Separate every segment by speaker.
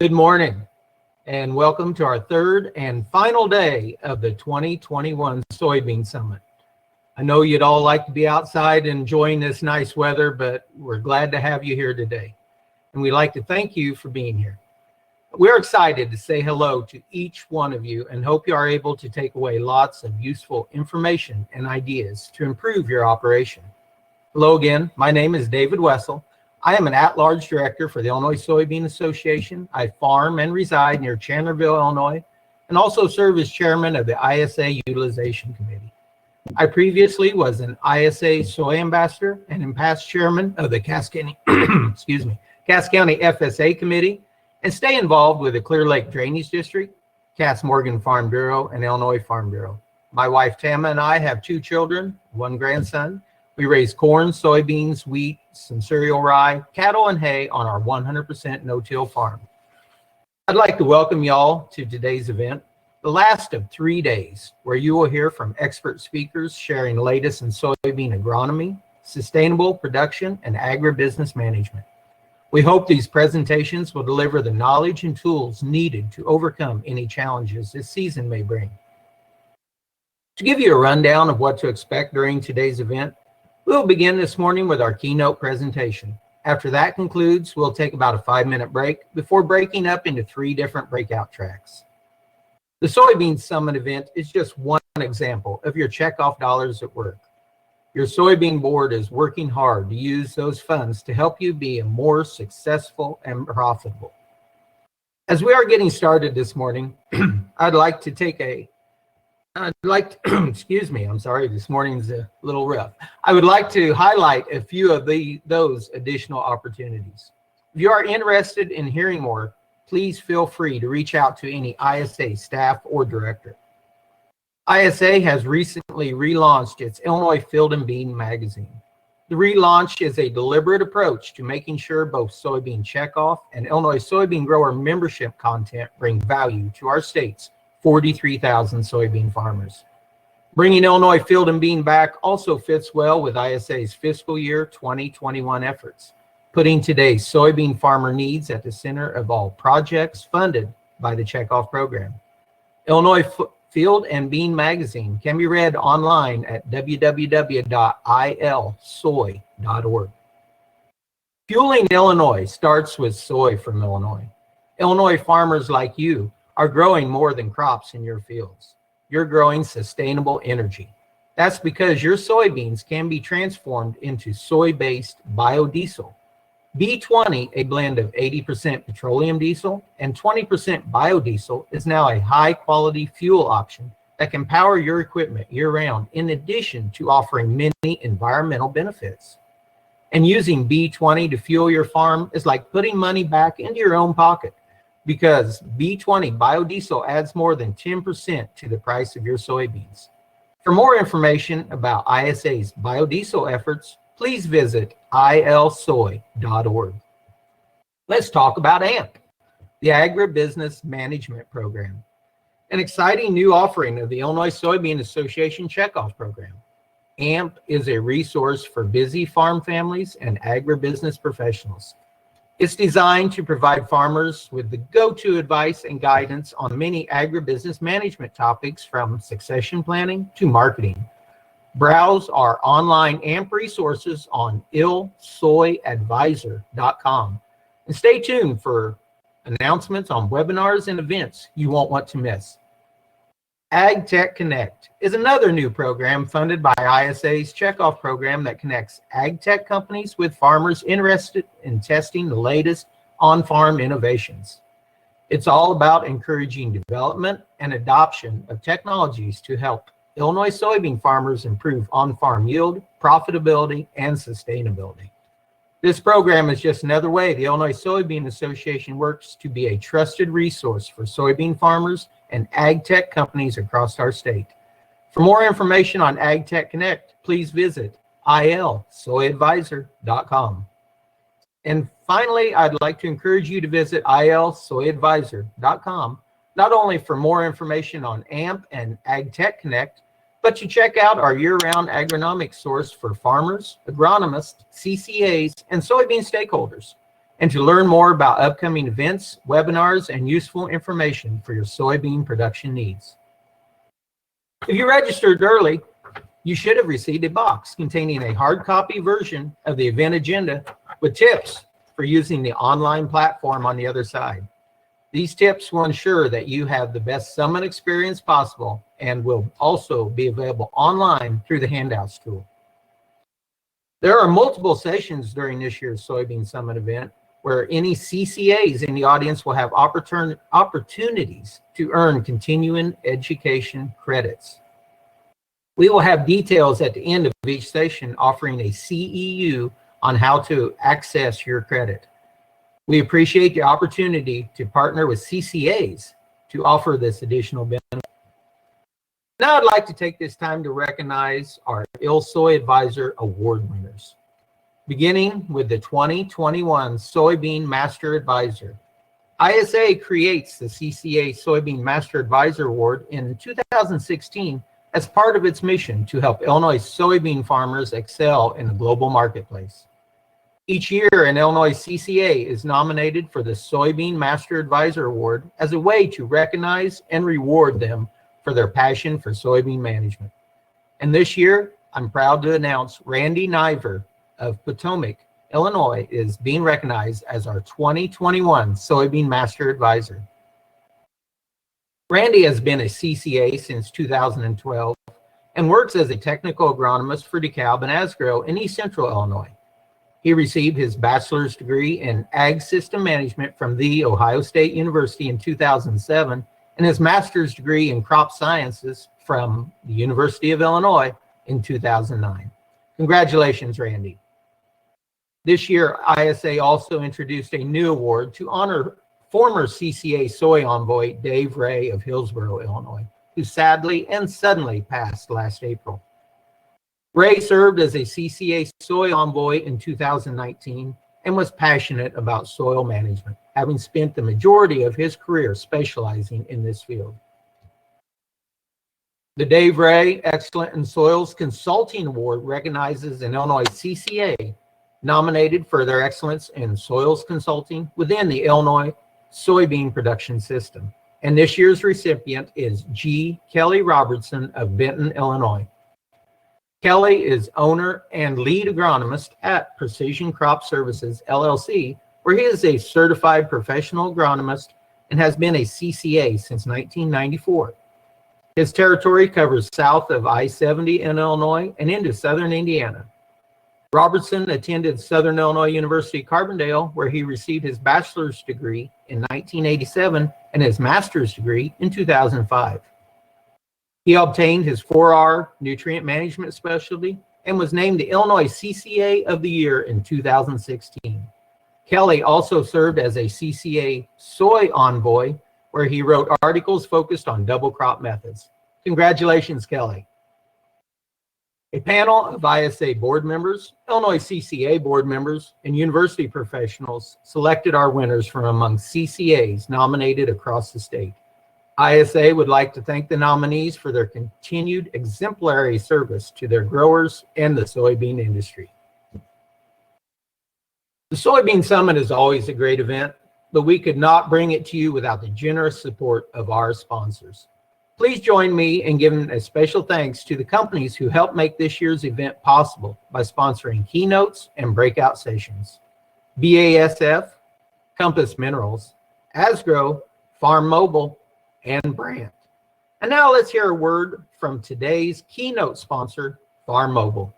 Speaker 1: Good morning and welcome to our third and final day of the 2021 Soybean Summit. I know you'd all like to be outside enjoying this nice weather, but we're glad to have you here today. And we'd like to thank you for being here. We're excited to say hello to each one of you and hope you are able to take away lots of useful information and ideas to improve your operation. Hello again, my name is David Wessel. I am an at-large director for the Illinois Soybean Association. I farm and reside near Chandlerville, Illinois, and also serve as chairman of the ISA Utilization Committee. I previously was an ISA soy ambassador and am past chairman of the Cass County, Cass County FSA Committee, and stay involved with the Clear Lake Drainage District, Cass Morgan Farm Bureau, and Illinois Farm Bureau. My wife Tama and I have 2 children, 1 grandson. We raise corn, soybeans, wheat, some cereal rye, cattle, and hay on our 100% no-till farm. I'd like to welcome y'all to today's event, the last of 3 days, where you will hear from expert speakers sharing the latest in soybean agronomy, sustainable production, and agribusiness management. We hope these presentations will deliver the knowledge and tools needed to overcome any challenges this season may bring. To give you a rundown of what to expect during today's event, we'll begin this morning with our keynote presentation. After that concludes, we'll take about a 5-minute break before breaking up into 3 different breakout tracks. The Soybean Summit event is just one example of your checkoff dollars at work. Your soybean board is working hard to use those funds to help you be a more successful and profitable. As we are getting started this morning, I'd like to this morning's a little rough. I would like to highlight a few of those additional opportunities. If you are interested in hearing more, please feel free to reach out to any ISA staff or director. ISA has recently relaunched its Illinois Field and Bean magazine. The relaunch is a deliberate approach to making sure both soybean checkoff and Illinois soybean grower membership content bring value to our state's 43,000 soybean farmers. Bringing Illinois Field and Bean back also fits well with ISA's fiscal year 2021 efforts, putting today's soybean farmer needs at the center of all projects funded by the Checkoff program. Illinois Field and Bean magazine can be read online at www.ilsoy.org. Fueling Illinois starts with soy from Illinois. Illinois farmers like you are growing more than crops in your fields. You're growing sustainable energy. That's because your soybeans can be transformed into soy-based biodiesel. B20, a blend of 80% petroleum diesel and 20% biodiesel, is now a high-quality fuel option that can power your equipment year-round, in addition to offering many environmental benefits. And using B20 to fuel your farm is like putting money back into your own pocket, because B20 biodiesel adds more than 10% to the price of your soybeans. For more information about ISA's biodiesel efforts, please visit ilsoy.org. Let's talk about AMP, the Agribusiness Management Program, an exciting new offering of the Illinois Soybean Association Checkoff Program. AMP is a resource for busy farm families and agribusiness professionals. It's designed to provide farmers with the go-to advice and guidance on many agribusiness management topics, from succession planning to marketing. Browse our online AMP resources on ilsoyadvisor.com and stay tuned for announcements on webinars and events you won't want to miss. AgTech Connect is another new program funded by ISA's Checkoff program that connects AgTech companies with farmers interested in testing the latest on-farm innovations. It's all about encouraging development and adoption of technologies to help Illinois soybean farmers improve on-farm yield, profitability, and sustainability. This program is just another way the Illinois Soybean Association works to be a trusted resource for soybean farmers and ag tech companies across our state. For more information on AgTech Connect, please visit ilsoyadvisor.com. And finally, I'd like to encourage you to visit ilsoyadvisor.com, not only for more information on AMP and AgTech Connect, but to check out our year-round agronomic source for farmers, agronomists, CCAs, and soybean stakeholders. and to learn more about upcoming events, webinars, and useful information for your soybean production needs. If you registered early, you should have received a box containing a hard copy version of the event agenda with tips for using the online platform on the other side. These tips will ensure that you have the best summit experience possible and will also be available online through the handouts tool. There are multiple sessions during this year's Soybean Summit event where any CCAs in the audience will have opportunities to earn continuing education credits. We will have details at the end of each session offering a CEU on how to access your credit. We appreciate the opportunity to partner with CCAs to offer this additional benefit. Now I'd like to take this time to recognize our ILSOY Advisor Award winners, beginning with the 2021 Soybean Master Advisor. ISA creates the CCA Soybean Master Advisor Award in 2016 as part of its mission to help Illinois soybean farmers excel in the global marketplace. Each year, an Illinois CCA is nominated for the Soybean Master Advisor Award as a way to recognize and reward them for their passion for soybean management. And this year, I'm proud to announce Randy Niver of Potomac, Illinois, is being recognized as our 2021 Soybean Master Advisor. Randy has been a CCA since 2012 and works as a technical agronomist for DeKalb and Asgrow in East Central Illinois. He received his bachelor's degree in Ag System Management from The Ohio State University in 2007 and his master's degree in Crop Sciences from the University of Illinois in 2009. Congratulations, Randy. This year, ISA also introduced a new award to honor former CCA soy envoy Dave RAHE of Hillsboro, Illinois, who sadly and suddenly passed last April. RAHE served as a CCA soy envoy in 2019 and was passionate about soil management, having spent the majority of his career specializing in this field. The Dave RAHE Excellent in Soils Consulting Award recognizes an Illinois CCA nominated for their excellence in soils consulting within the Illinois soybean production system. And this year's recipient is G. Kelly Robertson of Benton, Illinois. Kelly is owner and lead agronomist at Precision Crop Services, LLC, where he is a certified professional agronomist and has been a CCA since 1994. His territory covers south of I-70 in Illinois and into southern Indiana. Robertson attended Southern Illinois University Carbondale, where he received his bachelor's degree in 1987 and his master's degree in 2005. He obtained his 4R nutrient management specialty and was named the Illinois CCA of the Year in 2016. Kelly also served as a CCA soy envoy, where he wrote articles focused on double crop methods. Congratulations, Kelly. A panel of ISA board members, Illinois CCA board members, and university professionals selected our winners from among CCAs nominated across the state. ISA would like to thank the nominees for their continued exemplary service to their growers and the soybean industry. The Soybean Summit is always a great event, but we could not bring it to you without the generous support of our sponsors. Please join me in giving a special thanks to the companies who helped make this year's event possible by sponsoring keynotes and breakout sessions. BASF, Compass Minerals, Asgrow, Farm Mobile, and Brandt. And now let's hear a word from today's keynote sponsor, Farm Mobile.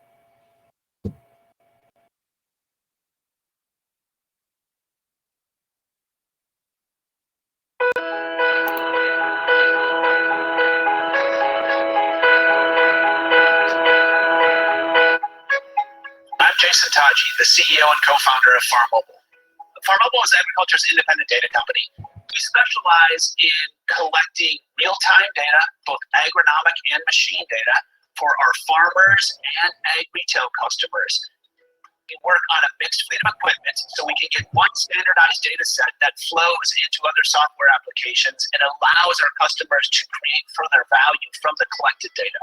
Speaker 2: I'm Jason Taji, the CEO and co-founder of Farm Mobile. Farm Mobile is agriculture's independent data company. We specialize in collecting real-time data, both agronomic and machine data, for our farmers and ag retail customers. We work on a mixed fleet of equipment so we can get one standardized data set that flows into other software applications and allows our customers to create further value from the collected data.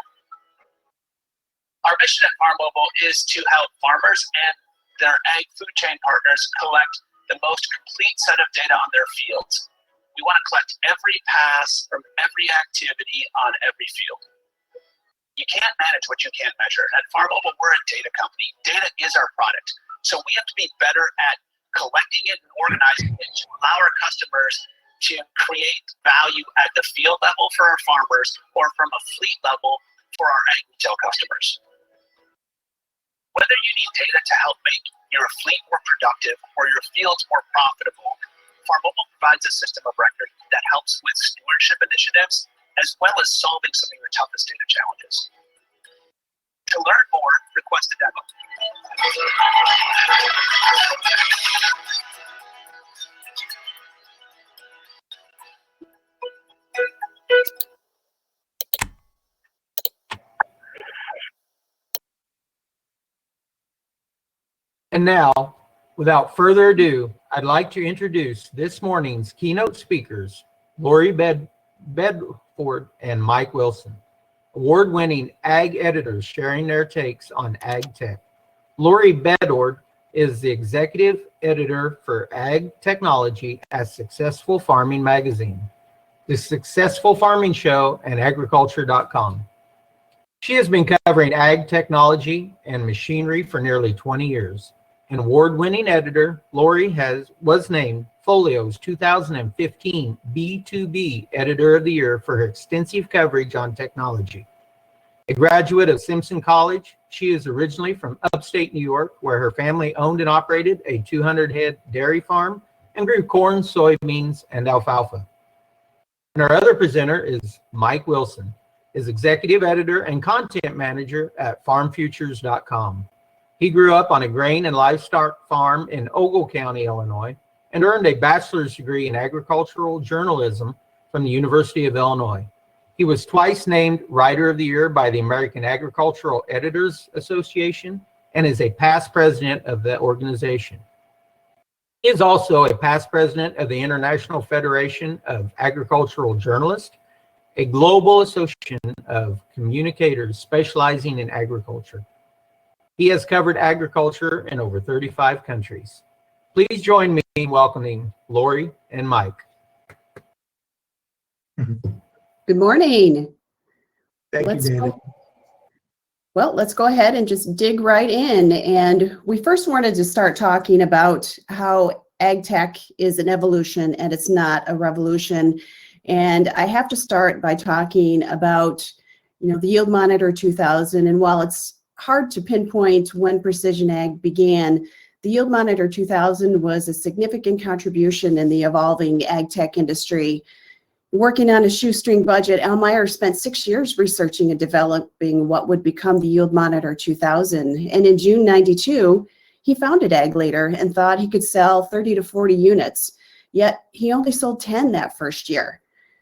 Speaker 2: Our mission at Farm Mobile is to help farmers and their ag food chain partners collect the most complete set of data on their fields. We want to collect every pass from every activity on every field. You can't manage what you can't measure. At Farm Mobile, we're a data company. Data is our product. So we have to be better at collecting it and organizing it to allow our customers to create value at the field level for our farmers or from a fleet level for our ag retail customers. Whether you need data to help make your fleet more productive or your fields more profitable, Farm Mobile provides a system of record that helps with stewardship initiatives as well as solving some of your toughest data challenges. To learn more, request a demo.
Speaker 1: And now, without further ado, I'd like to introduce this morning's keynote speakers, Laurie Bedord and Mike Wilson, award-winning ag editors sharing their takes on AgTech. Laurie Bedord is the executive editor for Ag Technology at Successful Farming Magazine, the Successful Farming Show, and agriculture.com. She has been covering ag technology and machinery for nearly 20 years. An award-winning editor, Laurie was named Folio's 2015 B2B Editor-of-the-Year for her extensive coverage on technology. A graduate of Simpson College, she is originally from upstate New York, where her family owned and operated a 200-head dairy farm and grew corn, soybeans, and alfalfa. And our other presenter is Mike Wilson, is executive editor and content manager at farmfutures.com. He grew up on a grain and livestock farm in Ogle County, Illinois, and earned a bachelor's degree in agricultural journalism from the University of Illinois. He was twice named Writer of the Year by the American Agricultural Editors Association and is a past president of the organization. He is also a past president of the International Federation of Agricultural Journalists, a global association of communicators specializing in agriculture. He has covered agriculture in over 35 countries. Please join me in welcoming Laurie and Mike.
Speaker 3: Good morning.
Speaker 1: Thank you, David.
Speaker 3: Let's go ahead and just dig right in. And we first wanted to start talking about how AgTech is an evolution and it's not a revolution. And I have to start by talking about, the Yield Monitor 2000. And while it's hard to pinpoint when precision ag began, the Yield Monitor 2000 was a significant contribution in the evolving ag tech industry. Working on a shoestring budget, Al Meyer spent 6 years researching and developing what would become the Yield Monitor 2000. And in June '92, he founded Ag Leader and thought he could sell 30 to 40 units. Yet he only sold 10 that first year.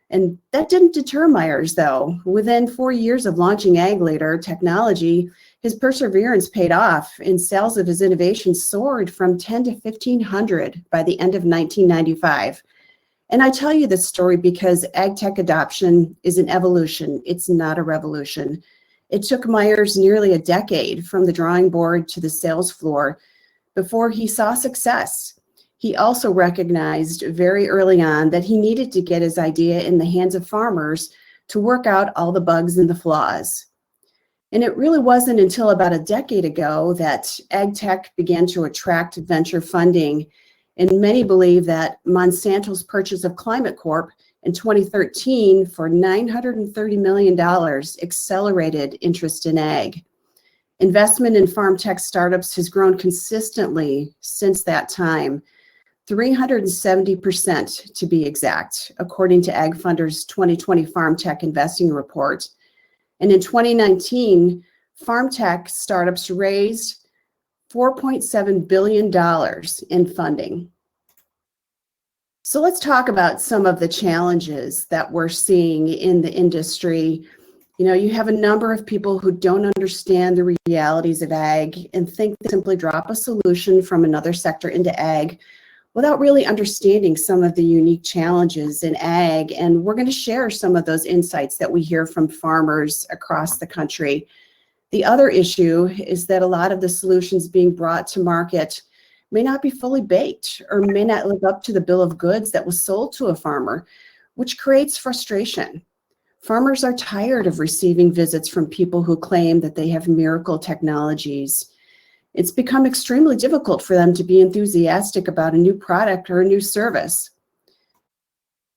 Speaker 3: And that didn't deter Myers, though. Within 4 years of launching Ag Leader technology, his perseverance paid off, and sales of his innovations soared from 10 to 1,500 by the end of 1995. And I tell you this story because ag tech adoption is an evolution. It's not a revolution. It took Myers nearly a decade from the drawing board to the sales floor before he saw success. He also recognized very early on that he needed to get his idea in the hands of farmers to work out all the bugs and the flaws. And it really wasn't until about a decade ago that ag tech began to attract venture funding. And many believe that Monsanto's purchase of Climate Corp in 2013 for $930 million accelerated interest in ag. Investment in farm tech startups has grown consistently since that time, 370% to be exact, according to Ag Funder's 2020 Farm Tech Investing Report. And in 2019, farm tech startups raised $4.7 billion in funding. So let's talk about some of the challenges that we're seeing in the industry. You have a number of people who don't understand the realities of ag and think they simply drop a solution from another sector into ag without really understanding some of the unique challenges in ag. And we're going to share some of those insights that we hear from farmers across the country. The other issue is that a lot of the solutions being brought to market may not be fully baked or may not live up to the bill of goods that was sold to a farmer, which creates frustration. Farmers are tired of receiving visits from people who claim that they have miracle technologies. It's become extremely difficult for them to be enthusiastic about a new product or a new service.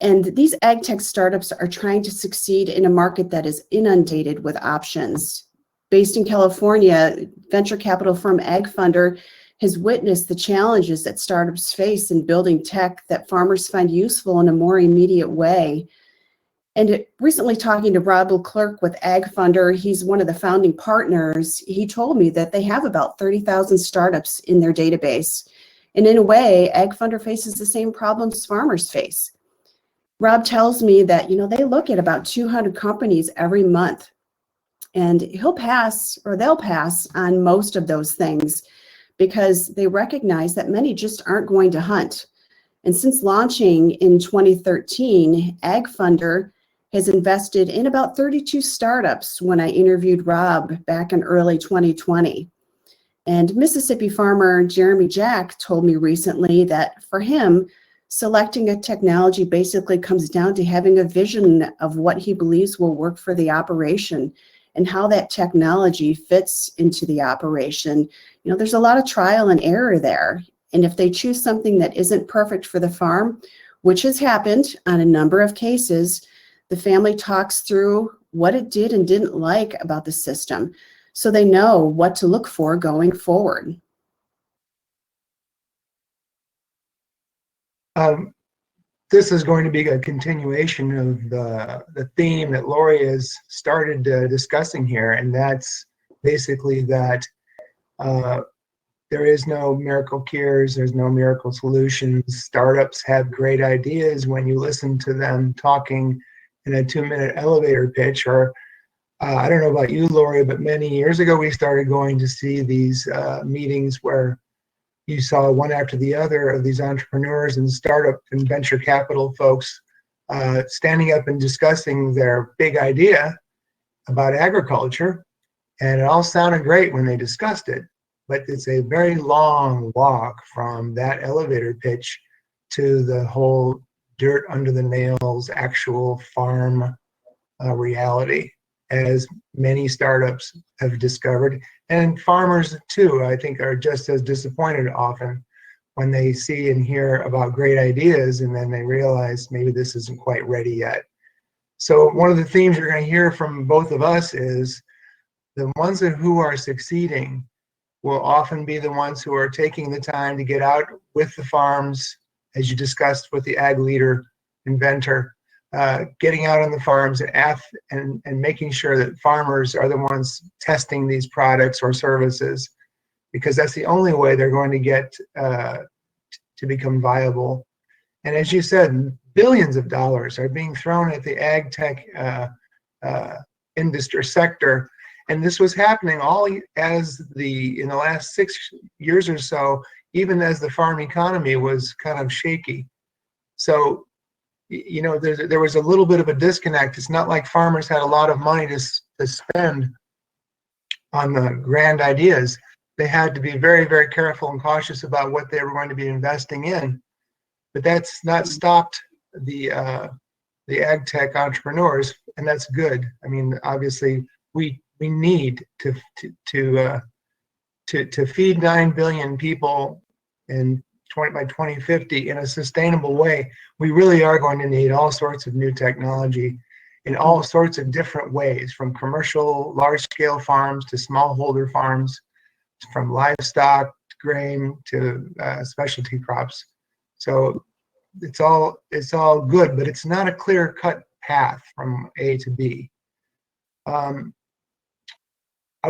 Speaker 3: And these ag tech startups are trying to succeed in a market that is inundated with options. Based in California, venture capital firm AgFunder has witnessed the challenges that startups face in building tech that farmers find useful in a more immediate way. And recently talking to Rob Leclerc with AgFunder, he's one of the founding partners, he told me that they have about 30,000 startups in their database. And in a way, AgFunder faces the same problems farmers face. Rob tells me that, they look at about 200 companies every month, and they'll pass on most of those things because they recognize that many just aren't going to hunt. And since launching in 2013, AgFunder has invested in about 32 startups when I interviewed Rob back in early 2020. And Mississippi farmer Jeremy Jack told me recently that for him, selecting a technology basically comes down to having a vision of what he believes will work for the operation and how that technology fits into the operation. There's a lot of trial and error there. And if they choose something that isn't perfect for the farm, which has happened on a number of cases, the family talks through what it did and didn't like about the system so they know what to look for going forward.
Speaker 4: This is going to be a continuation of the theme that Laurie has started discussing here, and that's basically that there is no miracle cures, there's no miracle solutions. Startups have great ideas when you listen to them talking in a 2-minute elevator pitch, or I don't know about you, Laurie, but many years ago we started going to see these meetings where you saw one after the other of these entrepreneurs and startup and venture capital folks standing up and discussing their big idea about agriculture. And it all sounded great when they discussed it, but it's a very long walk from that elevator pitch to the whole dirt under the nails, actual farm reality, as many startups have discovered. And farmers too, I think, are just as disappointed often when they see and hear about great ideas and then they realize maybe this isn't quite ready yet. So one of the themes you're going to hear from both of us is the ones who are succeeding will often be the ones who are taking the time to get out with the farms, as you discussed with the ag leader inventor, getting out on the farms and making sure that farmers are the ones testing these products or services, because that's the only way they're going to get to become viable. And as you said, billions of dollars are being thrown at the ag tech industry sector. And this was happening all in the last 6 years or so, even as the farm economy was kind of shaky. So, there was a little bit of a disconnect. It's not like farmers had a lot of money to spend on the grand ideas. They had to be very, very careful and cautious about what they were going to be investing in. But that's not stopped the ag tech entrepreneurs, and that's good. I mean, obviously, we need to feed 9 billion people by 2050 in a sustainable way. We really are going to need all sorts of new technology in all sorts of different ways, from commercial large-scale farms to smallholder farms, from livestock to grain to specialty crops. So it's all good, but it's not a clear-cut path from A to B. I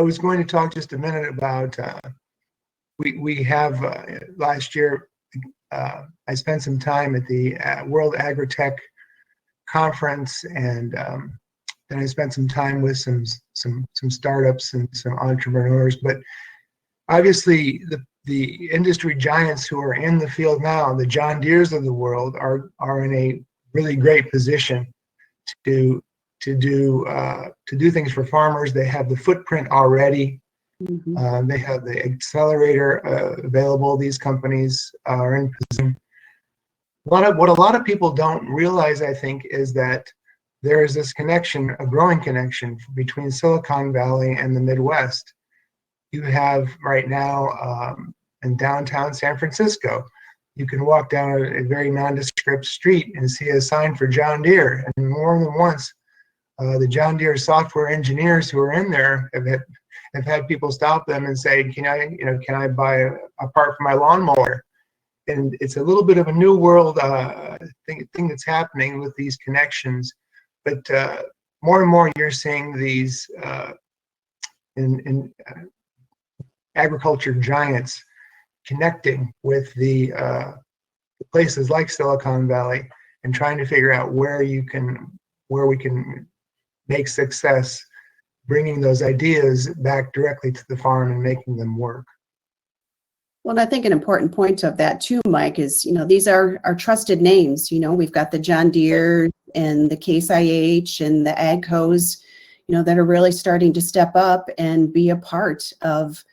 Speaker 4: was going to talk just a minute about we have last year. I spent some time at the World AgriTech conference, and then I spent some time with some startups and some entrepreneurs. But obviously, the industry giants who are in the field now, the John Deeres of the world, are in a really great position to do things for farmers. They have the footprint already. They have the accelerator available. These companies are in position. What a lot of people don't realize, I think, is that there is this connection, a growing connection between Silicon Valley and the Midwest. You have right now in downtown San Francisco, you can walk down a very nondescript street and see a sign for John Deere. And more than once, the John Deere software engineers who are in there have had people stop them and say, can I buy a part for my lawnmower? And it's a little bit of a new world thing that's happening with these connections. But more and more you're seeing these in agriculture giants connecting with the places like Silicon Valley and trying to figure out where we can make success bringing those ideas back directly to the farm and making them work.
Speaker 3: Well, I think an important point of that too, Mike, is, these are trusted names. We've got the John Deere and the Case IH and the AGCOs, that are really starting to step up and be a part of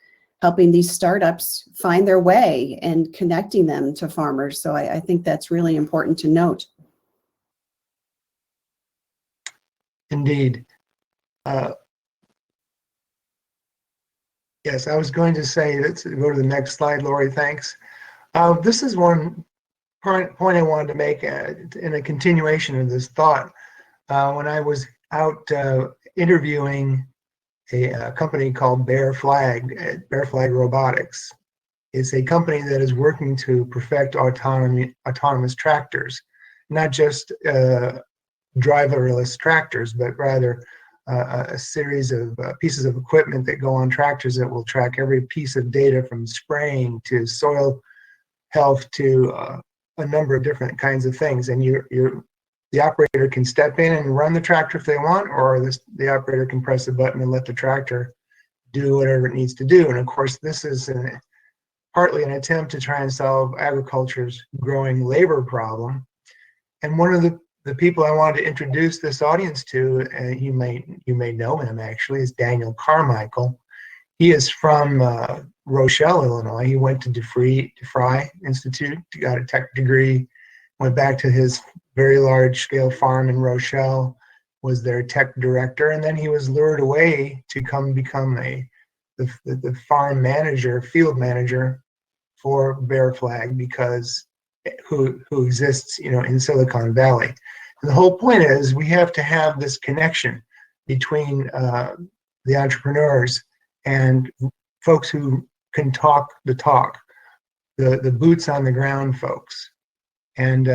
Speaker 3: helping these startups find their way and connecting them to farmers. So I think that's really important to note.
Speaker 4: Indeed. Yes, I was going to say, let's go to the next slide, Laurie, thanks. This is one point I wanted to make in a continuation of this thought. When I was out interviewing a company called Bear Flag Robotics. It's a company that is working to perfect autonomous tractors, not just driverless tractors, but rather a series of pieces of equipment that go on tractors that will track every piece of data from spraying to soil health to a number of different kinds of things. And the operator can step in and run the tractor if they want, or the operator can press a button and let the tractor do whatever it needs to do. And of course, this is partly an attempt to try and solve agriculture's growing labor problem. And one of the people I wanted to introduce this audience to, you may know him actually, is Daniel Carmichael. He is from Rochelle, Illinois. He went to DeFry Institute, got a tech degree, went back to his very large-scale farm in Rochelle, was their tech director, and then he was lured away to come become the farm manager, field manager for Bear Flag, because who exists, in Silicon Valley. And the whole point is we have to have this connection between the entrepreneurs and folks who can talk the talk, the boots on the ground folks. And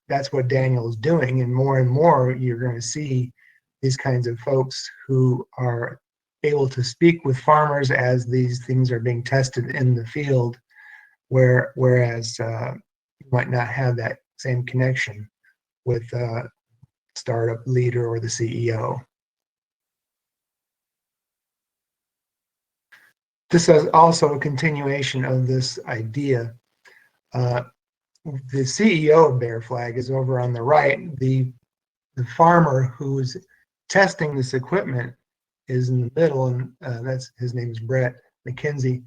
Speaker 4: that's what Daniel is doing. And more you're going to see these kinds of folks who are able to speak with farmers as these things are being tested in the field, whereas you might not have that same connection with a startup leader or the CEO. This is also a continuation of this idea. The CEO of Bear Flag is over on the right. The farmer who's testing this equipment is in the middle, and his name is Brett McKenzie,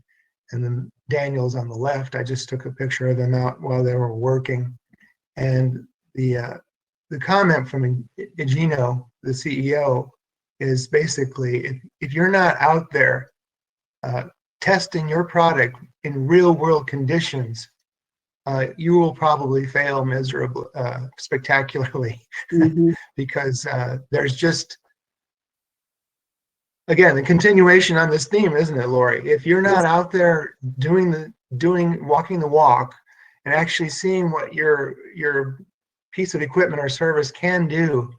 Speaker 4: and then Daniel's on the left. I just took a picture of them out while they were working, and the comment from Egino, the CEO, is basically if you're not out there testing your product in real world conditions, you will probably fail miserably, spectacularly, because there's just, again, the continuation on this theme, isn't it, Laurie? If you're not out there walking the walk and actually seeing what your piece of equipment or service can do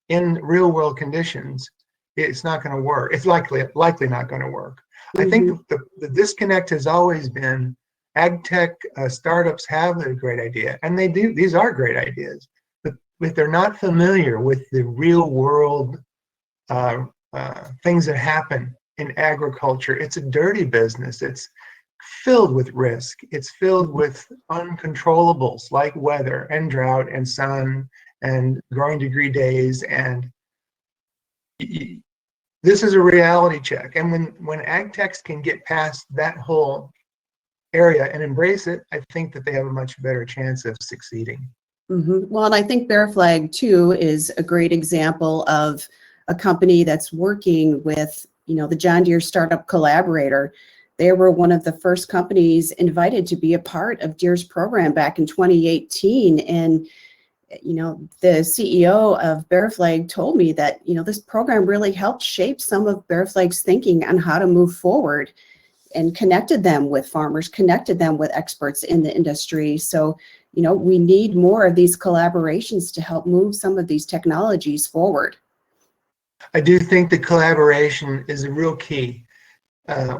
Speaker 4: in real world conditions, it's not going to work. It's likely not going to work. I think the disconnect has always been AgTech startups have a great idea, and they do. These are great ideas, but if they're not familiar with the real world things that happen in agriculture, it's a dirty business. It's filled with risk. It's filled with uncontrollables like weather and drought and sun and growing degree days. And this is a reality check. And when AgTechs can get past that whole area and embrace it, I think that they have a much better chance of succeeding.
Speaker 3: Well, and I think Bear Flag too is a great example of a company that's working with, the John Deere Startup Collaborator. They were one of the first companies invited to be a part of Deere's program back in 2018. And, the CEO of Bear Flag told me that, this program really helped shape some of Bear Flag's thinking on how to move forward, and connected them with farmers, connected them with experts in the industry. So, we need more of these collaborations to help move some of these technologies forward.
Speaker 4: I do think the collaboration is a real key.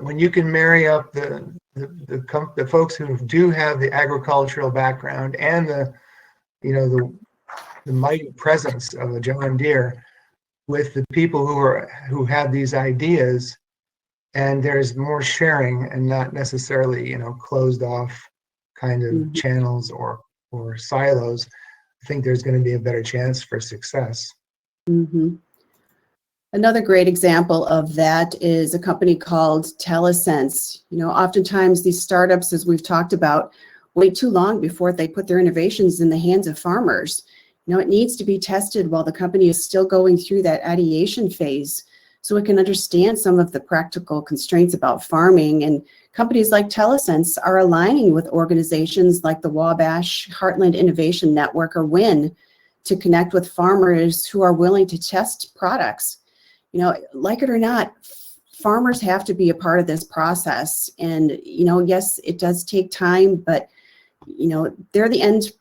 Speaker 4: When you can marry up the folks who do have the agricultural background and the mighty presence of a John Deere with the people who have these ideas, and there's more sharing and not necessarily closed off kind of channels or silos, I think there's going to be a better chance for success.
Speaker 3: Another great example of that is a company called Telesense. Oftentimes these startups, as we've talked about, wait too long before they put their innovations in the hands of farmers. It needs to be tested while the company is still going through that ideation phase, so it can understand some of the practical constraints about farming. And companies like Telesense are aligning with organizations like the Wabash Heartland Innovation Network, or WIN, to connect with farmers who are willing to test products. Like it or not, farmers have to be a part of this process. And, yes, it does take time, but, they're the end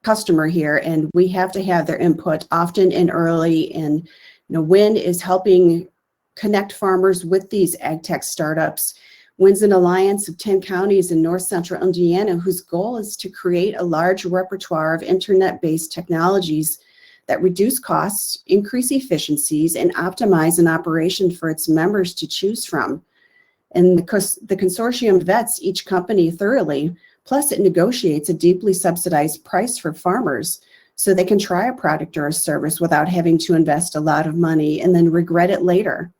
Speaker 3: customer here, and we have to have their input often and early. And WIN is helping connect farmers with these AgTech startups. WIN's an alliance of 10 counties in north central Indiana, whose goal is to create a large repertoire of internet-based technologies that reduce costs, increase efficiencies, and optimize an operation for its members to choose from. And because the consortium vets each company thoroughly, plus it negotiates a deeply subsidized price for farmers, so they can try a product or a service without having to invest a lot of money and then regret it later.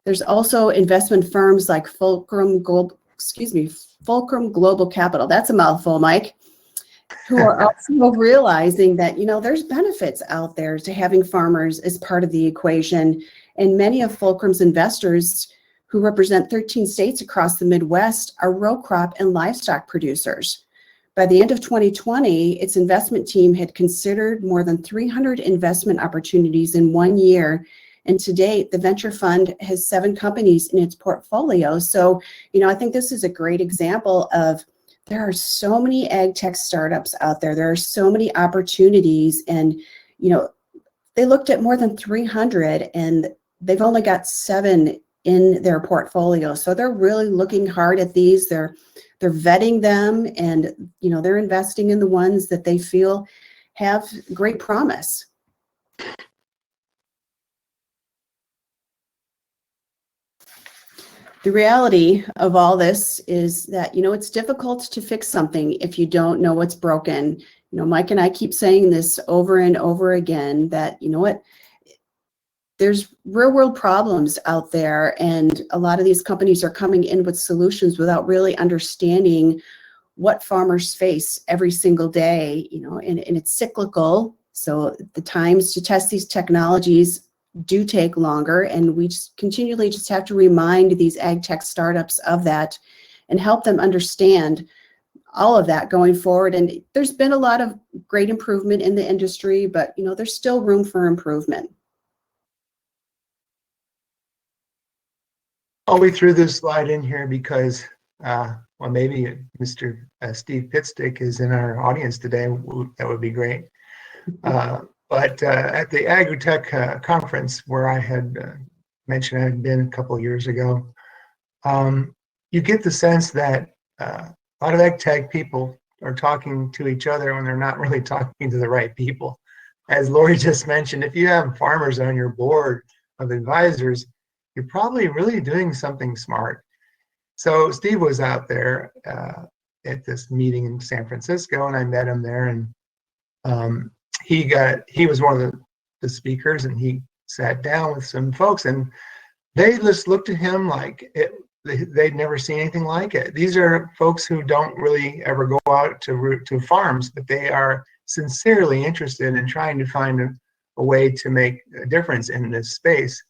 Speaker 3: There's also investment firms like Fulcrum Global Capital. That's a mouthful, Mike. Who are also realizing that, there's benefits out there to having farmers as part of the equation. And many of Fulcrum's investors, who represent 13 states across the Midwest, are row crop and livestock producers. By the end of 2020, its investment team had considered more than 300 investment opportunities in 1 year. And to date, the venture fund has 7 companies in its portfolio. So, I think this is a great example of, there are so many AgTech startups out there. There are so many opportunities, and, they looked at more than 300 and they've only got 7 in their portfolio. So they're really looking hard at these. They're vetting them, and, they're investing in the ones that they feel have great promise. The reality of all this is that, it's difficult to fix something if you don't know what's broken. Mike and I keep saying this over and over again, that, there's real world problems out there, and a lot of these companies are coming in with solutions without really understanding what farmers face every single day, and it's cyclical. So the times to test these technologies do take longer, and we continually just have to remind these AgTech startups of that and help them understand all of that going forward. And there's been a lot of great improvement in the industry, but there's still room for improvement.
Speaker 4: We threw this slide in here because, maybe Mr. Steve Pitstick is in our audience today. That would be great. But at the AgTech conference, where I had mentioned I had been a couple of years ago, you get the sense that a lot of AgTech people are talking to each other when they're not really talking to the right people. As Laurie just mentioned, if you have farmers on your board of advisors, you're probably really doing something smart. So Steve was out there at this meeting in San Francisco, and I met him there, and he was one of the speakers, and he sat down with some folks, and they just looked at him like they'd never seen anything like it. These are folks who don't really ever go out to farms, but they are sincerely interested in trying to find a way to make a difference in this space.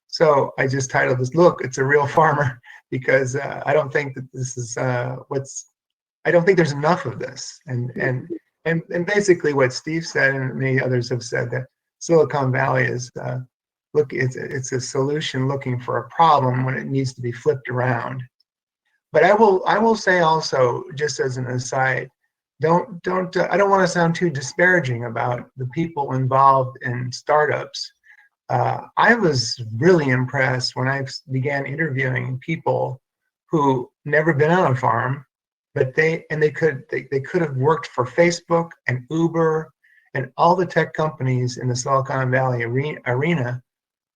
Speaker 4: So I just titled this, "Look, it's a real farmer," because I don't think that this is I don't think there's enough of this. And basically what Steve said, and many others have said, that Silicon Valley is it's a solution looking for a problem when it needs to be flipped around. But I will say also, just as an aside, I don't want to sound too disparaging about the people involved in startups. I was really impressed when I began interviewing people who never been on a farm, but they could have worked for Facebook and Uber and all the tech companies in the Silicon Valley arena,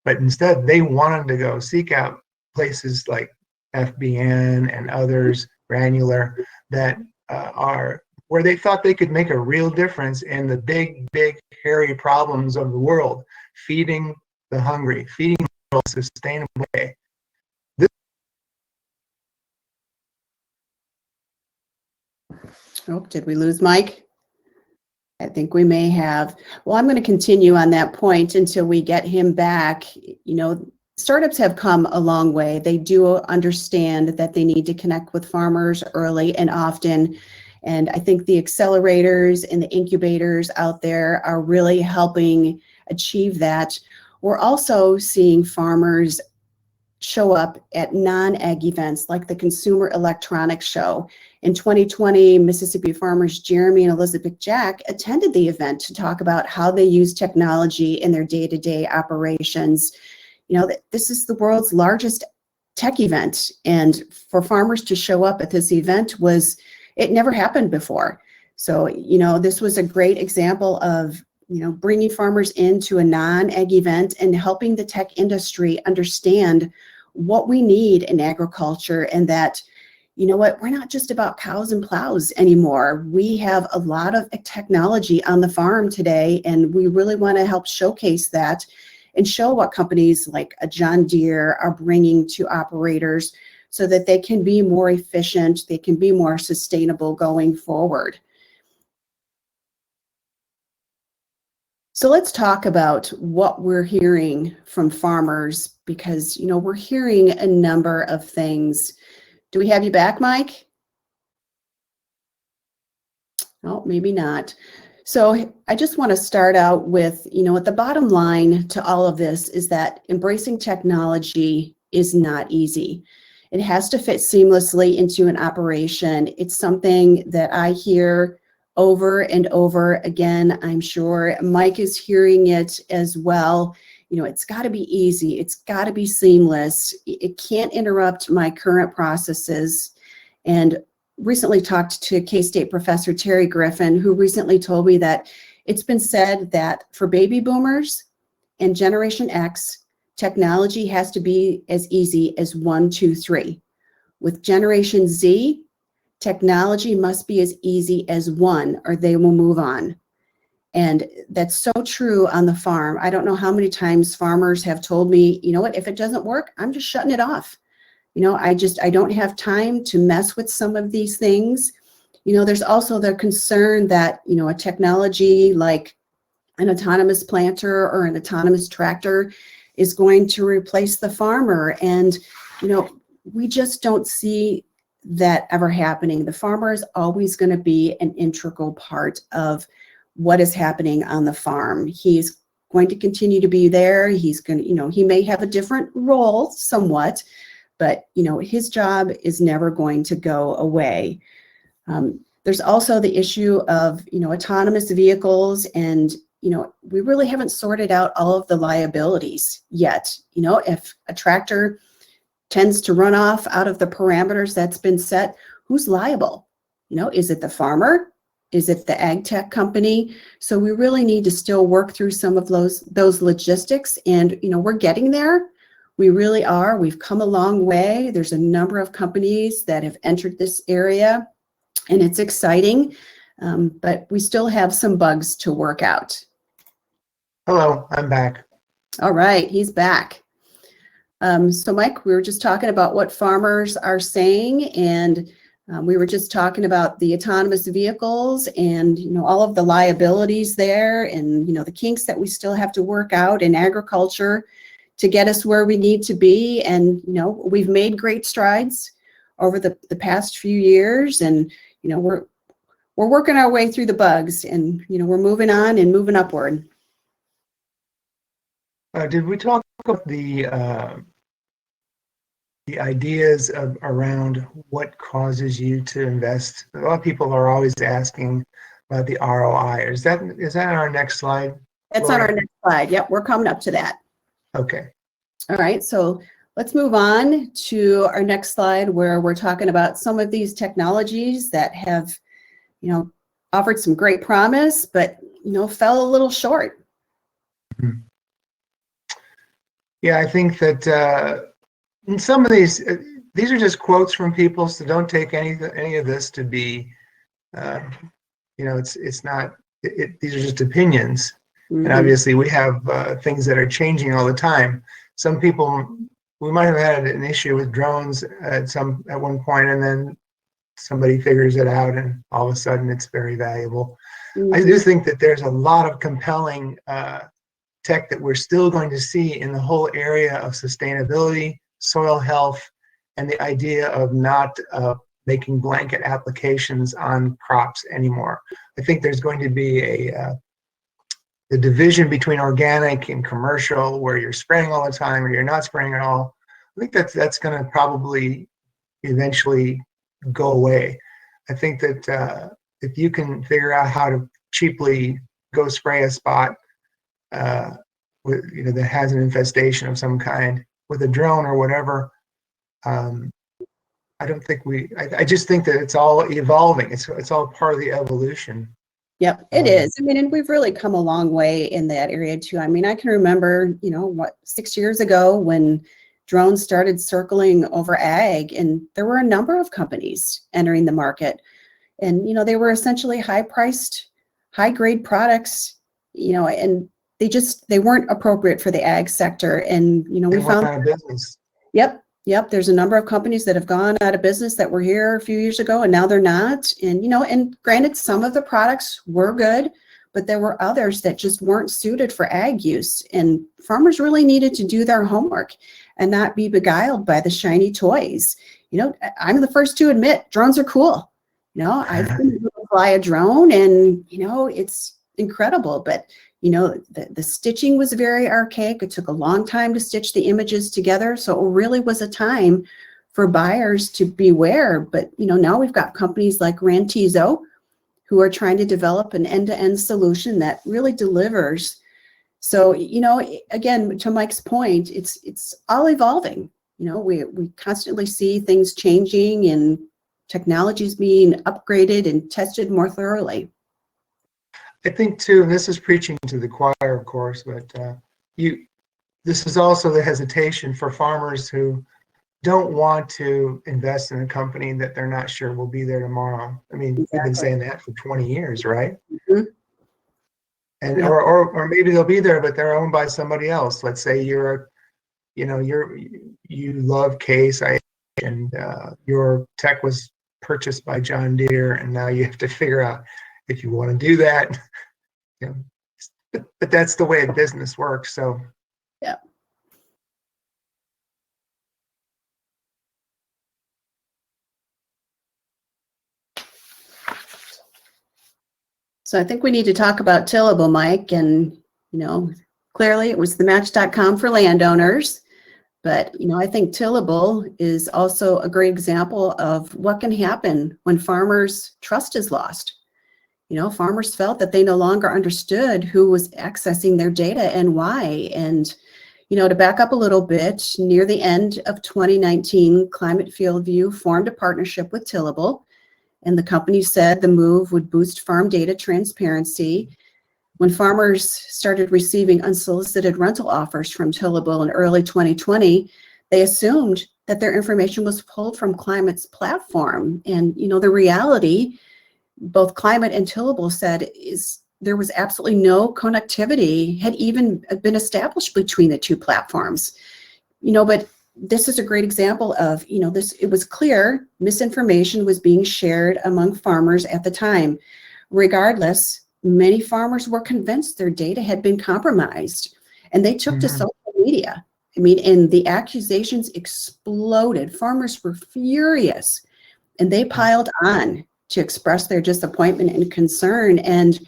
Speaker 4: but instead they wanted to go seek out places like FBN and others, Granular, that are where they thought they could make a real difference in the big, hairy problems of the world, feeding the hungry, feeding the world in a sustainable way.
Speaker 3: Oh, did we lose Mike? I think we may have. Well, I'm going to continue on that point until we get him back. You know, startups have come a long way. They do understand that they need to connect with farmers early and often. And I think the accelerators and the incubators out there are really helping achieve that. We're also seeing farmers show up at non-ag events like the Consumer Electronics Show. In 2020, Mississippi farmers Jeremy and Elizabeth Jack attended the event to talk about how they use technology in their day-to-day operations. You know, this is the world's largest tech event, and for farmers to show up at this event it never happened before. So, you know, this was a great example of, you know, bringing farmers into a non-ag event and helping the tech industry understand what we need in agriculture, and that, you know what, we're not just about cows and plows anymore. We have a lot of technology on the farm today, and we really want to help showcase that and show what companies like a John Deere are bringing to operators so that they can be more efficient, they can be more sustainable going forward. So let's talk about what we're hearing from farmers, because, you know, we're hearing a number of things. Do we have you back, Mike? Oh, maybe not. So I just want to start out with, you know, what the bottom line to all of this is that embracing technology is not easy. It has to fit seamlessly into an operation. It's something that I hear over and over again. I'm sure Mike is hearing it as well. You know, it's got to be easy. It's got to be seamless. It can't interrupt my current processes. And recently talked to K-State professor Terry Griffin, who recently told me that it's been said that for baby boomers and Generation X, technology has to be as easy as 1, 2, 3. With Generation Z, technology must be as easy as 1, or they will move on. And that's so true on the farm. I don't know how many times farmers have told me, you know what, if it doesn't work, I'm just shutting it off. You know, I don't have time to mess with some of these things. You know, there's also the concern that, you know, a technology like an autonomous planter or an autonomous tractor is going to replace the farmer. And, you know, we just don't see that ever happening. The farmer is always going to be an integral part of what is happening on the farm. He's going to continue to be there. He's going to, you know, he may have a different role somewhat, but, you know, his job is never going to go away. There's also the issue of, you know, autonomous vehicles, and, you know, we really haven't sorted out all of the liabilities yet. You know, if a tractor tends to run off out of the parameters that's been set, who's liable? You know, is it the farmer? Is it the ag tech company? So we really need to still work through some of those logistics, and, you know, we're getting there. We really are. We've come a long way. There's a number of companies that have entered this area, and it's exciting, but we still have some bugs to work out.
Speaker 4: Hello, I'm back.
Speaker 3: All right, he's back. So Mike, we were just talking about what farmers are saying, and we were just talking about the autonomous vehicles and, all of the liabilities there, and, the kinks that we still have to work out in agriculture to get us where we need to be. And, we've made great strides over the past few years, and, we're working our way through the bugs, and, we're moving on and moving upward.
Speaker 4: Did we talk about the ideas around what causes you to invest? A lot of people are always asking about the ROI. Is that on our next slide?
Speaker 3: That's on our next slide. Yep, we're coming up to that.
Speaker 4: Okay.
Speaker 3: All right, so let's move on to our next slide, where we're talking about some of these technologies that have, offered some great promise, but, fell a little short.
Speaker 4: Mm-hmm. Yeah, I think that in some of these are just quotes from people, so don't take any of this to be, it's not. These are just opinions,
Speaker 3: Mm-hmm.
Speaker 4: and obviously we have things that are changing all the time. Some people, we might have had an issue with drones at one point, and then somebody figures it out, and all of a sudden it's very valuable.
Speaker 3: Mm-hmm.
Speaker 4: I do think that there's a lot of compelling tech that we're still going to see in the whole area of sustainability, soil health, and the idea of not making blanket applications on crops anymore. I think there's going to be the division between organic and commercial, where you're spraying all the time or you're not spraying at all. I think that's going to probably eventually go away. I think that if you can figure out how to cheaply go spray a spot that has an infestation of some kind with a drone or whatever, I don't think I just think that it's all evolving. It's all part of the evolution.
Speaker 3: Yep, it is. I mean, and we've really come a long way in that area too. I mean, I can remember, 6 years ago when drones started circling over ag, and there were a number of companies entering the market, and, they were essentially high-priced, high-grade products, and they weren't appropriate for the ag sector. And, we found
Speaker 4: out of business.
Speaker 3: Yep. There's a number of companies that have gone out of business that were here a few years ago, and now they're not. And, and granted, some of the products were good, but there were others that just weren't suited for ag use. And farmers really needed to do their homework and not be beguiled by the shiny toys. I'm the first to admit drones are cool. I've been able to fly a drone, and, it's incredible, but the stitching was very archaic. It took a long time to stitch the images together. So it really was a time for buyers to beware. But, now we've got companies like Rantizo who are trying to develop an end-to-end solution that really delivers. So, again, to Mike's point, it's all evolving. We constantly see things changing and technologies being upgraded and tested more thoroughly.
Speaker 4: I think too, and this is preaching to the choir, of course, but this is also the hesitation for farmers who don't want to invest in a company that they're not sure will be there tomorrow. I mean, We've been saying that for 20 years, right? Mm-hmm. And yep. or maybe they'll be there, but they're owned by somebody else. Let's say you love Case and your tech was purchased by John Deere, and now you have to figure out if you want to do that. But that's the way business works. So
Speaker 3: yeah. So I think we need to talk about tillable, Mike, and clearly it was the Match.com for landowners, but I think tillable is also a great example of what can happen when farmers' trust is lost. Farmers felt that they no longer understood who was accessing their data and why. And, to back up a little bit, near the end of 2019, Climate Field View formed a partnership with Tillable, and the company said the move would boost farm data transparency. When farmers started receiving unsolicited rental offers from Tillable in early 2020, they assumed that their information was pulled from Climate's platform. And, the reality, both Climate and Tillable said, is there was absolutely no connectivity had even been established between the two platforms. But this is a great example of, it was clear misinformation was being shared among farmers at the time. Regardless, many farmers were convinced their data had been compromised, and they took to social media. And the accusations exploded. Farmers were furious, and they piled on to express their disappointment and concern. And,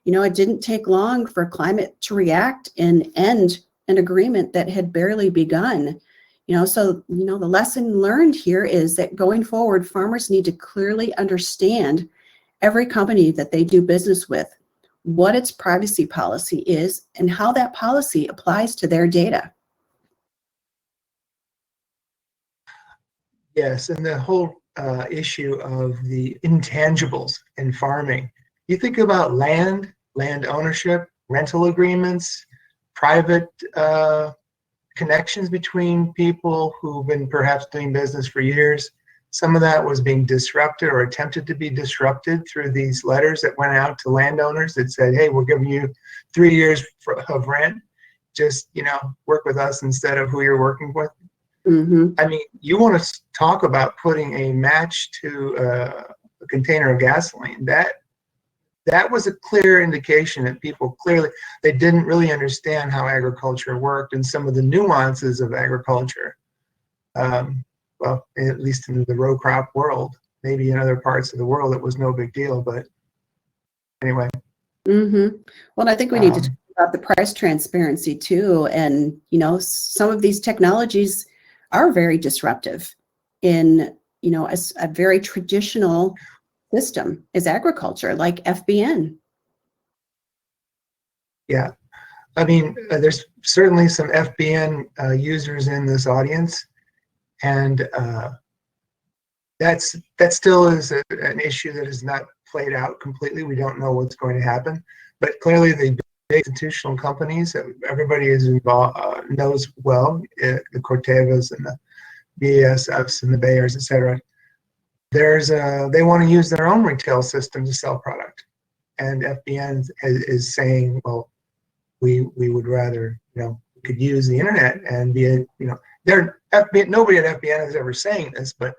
Speaker 3: it didn't take long for climate to react and end an agreement that had barely begun. So, the lesson learned here is that going forward, farmers need to clearly understand every company that they do business with, what its privacy policy is, and how that policy applies to their data.
Speaker 4: Yes, and the whole issue of the intangibles in farming. You think about land ownership, rental agreements, private connections between people who've been perhaps doing business for years. Some of that was being disrupted or attempted to be disrupted through these letters that went out to landowners that said, hey, we're giving you 3 years of rent. Just, work with us instead of who you're working with. You want to talk about putting a match to a container of gasoline. That was a clear indication that people clearly, they didn't really understand how agriculture worked and some of the nuances of agriculture. Well, at least in the row crop world. Maybe in other parts of the world it was no big deal, but anyway.
Speaker 3: Well, I think we need to talk about the price transparency too. And, some of these technologies are very disruptive in, a very traditional system is agriculture, like FBN.
Speaker 4: Yeah, there's certainly some FBN users in this audience, and that still is an issue that is not played out completely. We don't know what's going to happen, but clearly the big institutional companies that everybody is involved knows well, the Cortevas and the BASFs and the Bayers, etc. They want to use their own retail system to sell product, and FBN is saying, well, we would rather, we could use the internet and be, nobody at FBN is ever saying this, but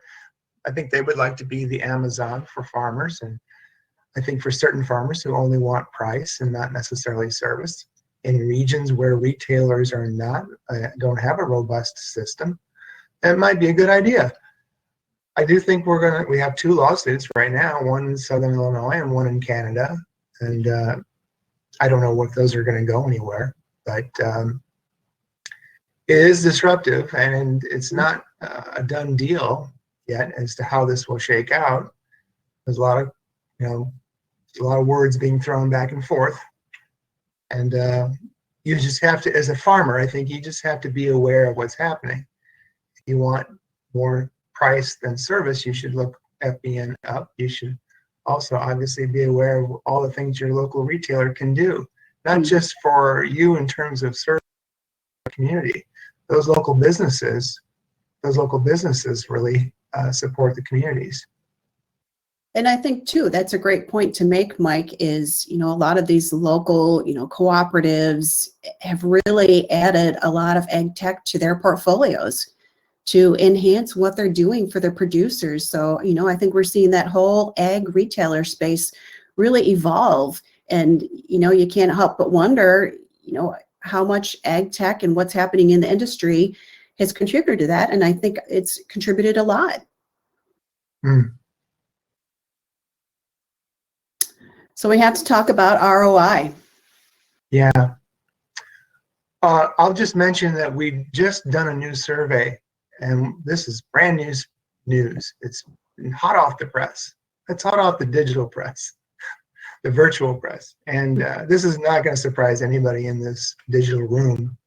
Speaker 4: I think they would like to be the Amazon for farmers, and I think for certain farmers who only want price and not necessarily service in regions where retailers are don't have a robust system, that might be a good idea. I do think we have 2 lawsuits right now, one in Southern Illinois and one in Canada, and I don't know if those are going to go anywhere, but it is disruptive, and it's not a done deal yet as to how this will shake out. There's a lot of words being thrown back and forth, and you just have to, as a farmer, I think you just have to be aware of what's happening. If you want more price than service, you should look FBN up. You should also obviously be aware of all the things your local retailer can do, not just for you in terms of service the community. Those local businesses really support the communities.
Speaker 3: And I think too, that's a great point to make, Mike, is, a lot of these local, cooperatives have really added a lot of ag tech to their portfolios to enhance what they're doing for their producers. So, I think we're seeing that whole ag retailer space really evolve. And, you can't help but wonder, how much ag tech and what's happening in the industry has contributed to that. And I think it's contributed a lot. So we have to talk about ROI.
Speaker 4: Yeah. I'll just mention that we've just done a new survey, and this is brand new news. It's hot off the press. It's hot off the digital press, the virtual press. And this is not going to surprise anybody in this digital room.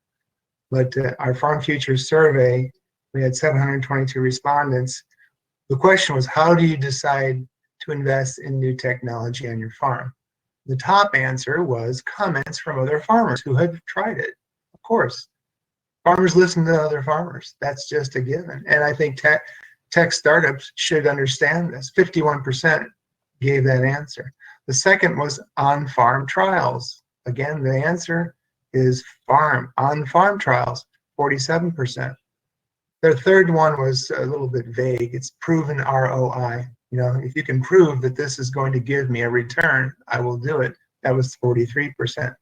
Speaker 4: But our Farm Futures survey, we had 722 respondents. The question was, how do you decide to invest in new technology on your farm? The top answer was comments from other farmers who had tried it. Of course, farmers listen to other farmers. That's just a given. And I think tech startups should understand this. 51% gave that answer. The second was on-farm trials. Again, the answer is on-farm trials, 47%. The third one was a little bit vague. It's proven ROI. You know, if you can prove that this is going to give me a return, I will do it. That was 43%.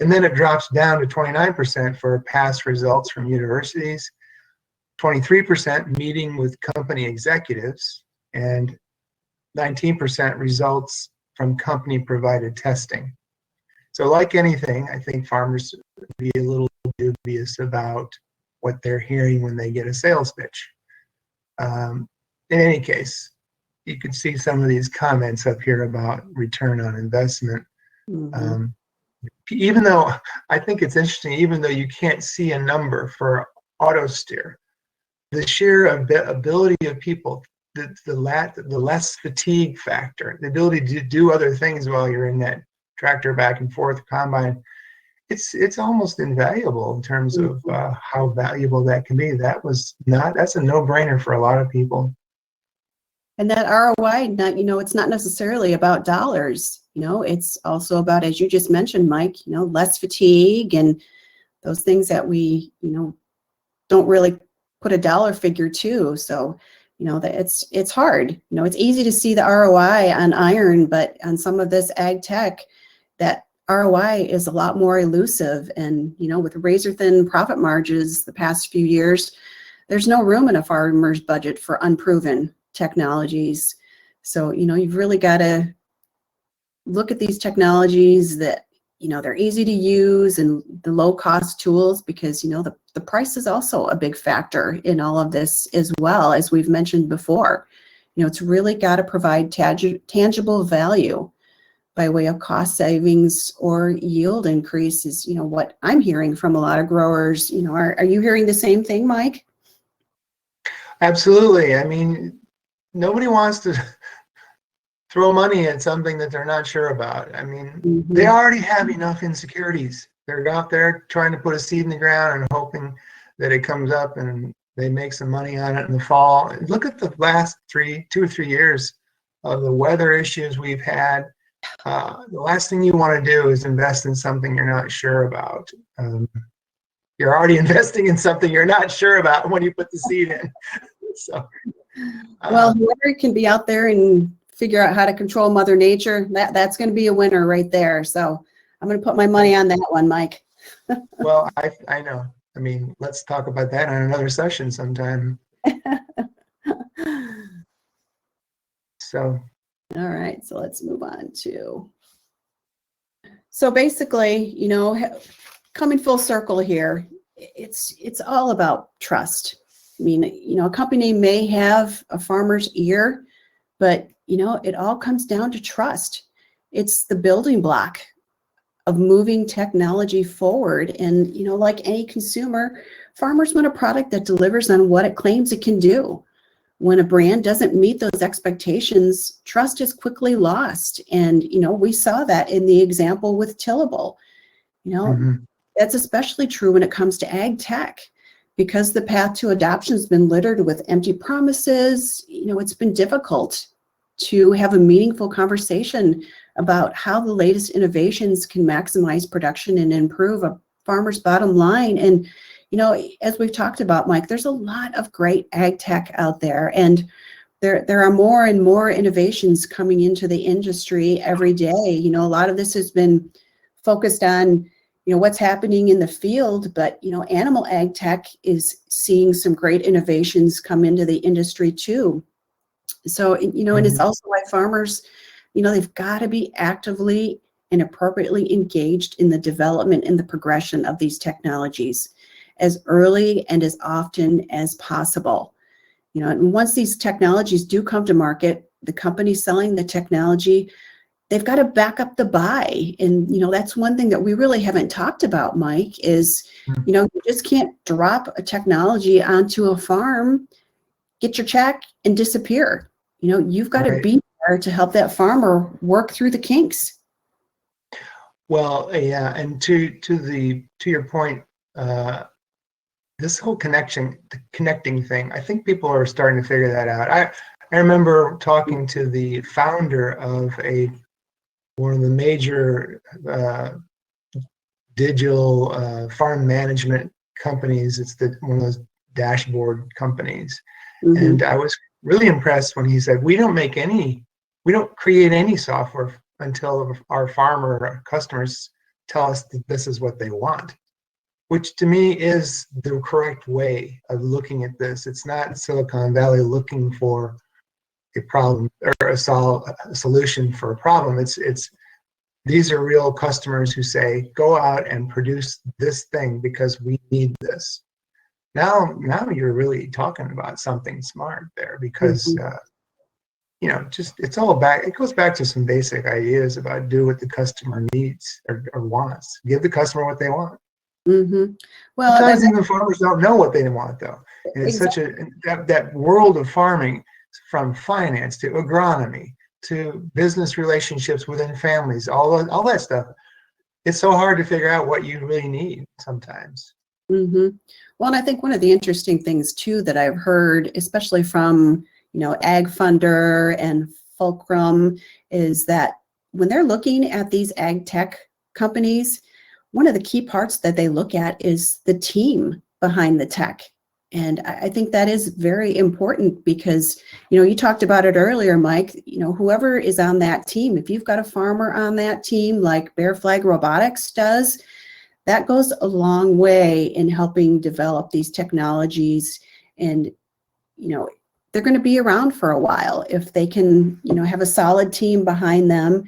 Speaker 4: And then it drops down to 29% for past results from universities, 23% meeting with company executives, and 19% results from company provided testing. So like anything, I think farmers be a little dubious about what they're hearing when they get a sales pitch. In any case, you can see some of these comments up here about return on investment.
Speaker 3: Mhm.
Speaker 4: Even though I think it's interesting, even though you can't see a number for auto steer, the sheer ability of people, the less fatigue factor, the ability to do other things while you're in that tractor back and forth combine, it's almost invaluable in terms of how valuable that can be. That's a no-brainer for a lot of people.
Speaker 3: And that ROI, it's not necessarily about dollars. It's also about, as you just mentioned, Mike, less fatigue and those things that we, don't really put a dollar figure to. So, that it's hard. It's easy to see the ROI on iron, but on some of this ag tech, that ROI is a lot more elusive. And, with razor thin profit margins the past few years, there's no room in a farmer's budget for unproven technologies. So, you've really got to look at these technologies that, they're easy to use and the low cost tools, because, the price is also a big factor in all of this as well, as we've mentioned before. It's really got to provide tangible value by way of cost savings or yield increases. What I'm hearing from a lot of growers. Are you hearing the same thing, Mike?
Speaker 4: Absolutely. I mean, nobody wants to throw money at something that they're not sure about. I mean, they already have enough insecurities. They're out there trying to put a seed in the ground and hoping that it comes up and they make some money on it in the fall. Look at the last 2 or 3 years of the weather issues we've had. The last thing you want to do is invest in something you're not sure about. You're already investing in something you're not sure about when you put the seed in. So,
Speaker 3: well, whoever can be out there and figure out how to control Mother Nature, that's going to be a winner right there. So I'm going to put my money on that one, Mike.
Speaker 4: Well, I know. I mean, let's talk about that on another session sometime. So.
Speaker 3: All right, so let's move on to. So basically, coming full circle here, it's all about trust. I mean, a company may have a farmer's ear, but it all comes down to trust. It's the building block of moving technology forward. And, like any consumer, farmers want a product that delivers on what it claims it can do. When a brand doesn't meet those expectations, trust is quickly lost. And, we saw that in the example with Tillable. That's especially true when it comes to ag tech, because the path to adoption has been littered with empty promises. It's been difficult to have a meaningful conversation about how the latest innovations can maximize production and improve a farmer's bottom line. And, as we've talked about, Mike, there's a lot of great ag tech out there, and there are more and more innovations coming into the industry every day. A lot of this has been focused on, what's happening in the field, but, animal ag tech is seeing some great innovations come into the industry too. So, and it's also why farmers, they've got to be actively and appropriately engaged in the development and the progression of these technologies as early and as often as possible. And once these technologies do come to market, the company selling the technology, they've got to back up the buy. And, that's one thing that we really haven't talked about, Mike, is, you just can't drop a technology onto a farm, get your check, and disappear. You've got to be there to help that farmer work through the kinks.
Speaker 4: Well, yeah, and to your point, this whole connecting thing, I think people are starting to figure that out. I remember talking to the founder of a one of the major digital farm management companies. It's one of those dashboard companies.
Speaker 3: Mhm.
Speaker 4: And I was really impressed when he said, we don't create any software until our farmer or our customers tell us that this is what they want, which to me is the correct way of looking at this. It's not Silicon Valley looking for a problem or a solution for a problem. These are real customers who say, go out and produce this thing because we need this. Now you're really talking about something smart there, because it goes back to some basic ideas about do what the customer needs or wants. Give the customer what they want.
Speaker 3: Mm-hmm. Well,
Speaker 4: Sometimes even farmers don't know what they want, though. And it's
Speaker 3: exactly.
Speaker 4: that world of farming, from finance to agronomy to business relationships within families, all that stuff. It's so hard to figure out what you really need sometimes.
Speaker 3: Mm-hmm. Well, and I think one of the interesting things too that I've heard, especially from Ag Funder and Fulcrum, is that when they're looking at these ag tech companies, one of the key parts that they look at is the team behind the tech. And I think that is very important because, you talked about it earlier, Mike, whoever is on that team, if you've got a farmer on that team like Bear Flag Robotics does, that goes a long way in helping develop these technologies. And, they're going to be around for a while if they can, have a solid team behind them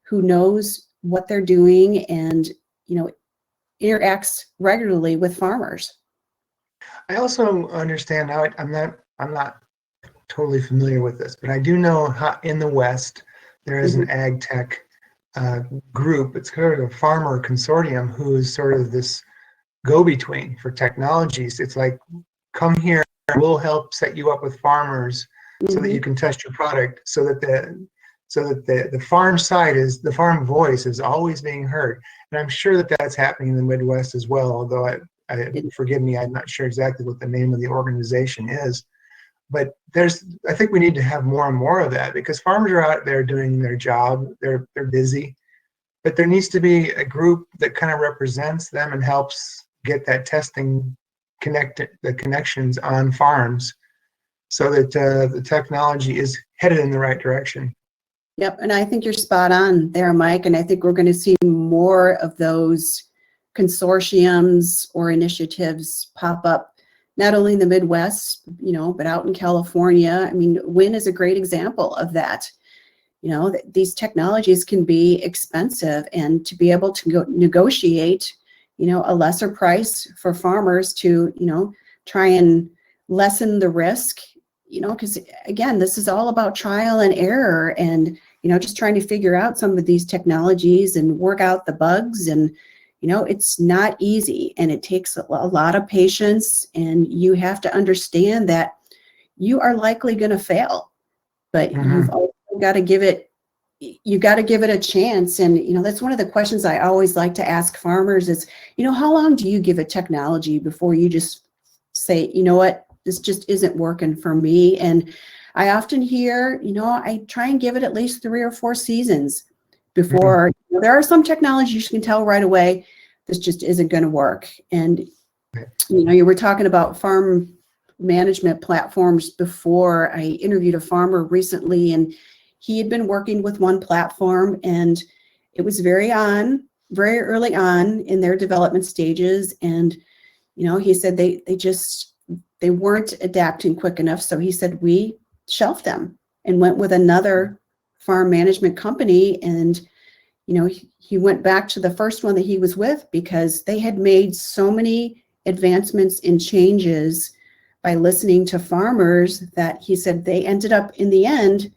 Speaker 3: who knows what they're doing and, interacts regularly with farmers.
Speaker 4: I also understand now. I'm not totally familiar with this, but I do know how in the West there is an ag tech group. It's sort of a farmer consortium who is sort of this go-between for technologies. It's like, come here, we'll help set you up with farmers so that you can test your product, so that the farm side the farm voice is always being heard. And I'm sure that that's happening in the Midwest as well, although forgive me, I'm not sure exactly what the name of the organization is. But I think we need to have more and more of that, because farmers are out there doing their job. They're busy, but there needs to be a group that kind of represents them and helps get that testing the connections on farms, so that the technology is headed in the right direction.
Speaker 3: Yep, and I think you're spot on there, Mike. And I think we're going to see more of those consortiums or initiatives pop up, not only in the Midwest, but out in California. I mean, WIN is a great example of that. These technologies can be expensive, and to be able to negotiate, a lesser price for farmers to, try and lessen the risk, because again, this is all about trial and error and, just trying to figure out some of these technologies and work out the bugs. And, it's not easy, and it takes a lot of patience, and you have to understand that you are likely going to fail, but you've also got to give it a chance. And, that's one of the questions I always like to ask farmers is, how long do you give a technology before you just say, you know what, this just isn't working for me? And I often hear, I try and give it at least 3 or 4 seasons before. There are some technologies you can tell right away, this just isn't going to work. And, you were talking about farm management platforms before. I interviewed a farmer recently, and he had been working with one platform, and it was very early on in their development stages. And, he said they weren't adapting quick enough. So he said, we shelved them and went with another farm management company. And, he went back to the first one that he was with because they had made so many advancements and changes by listening to farmers that he said they ended up in the end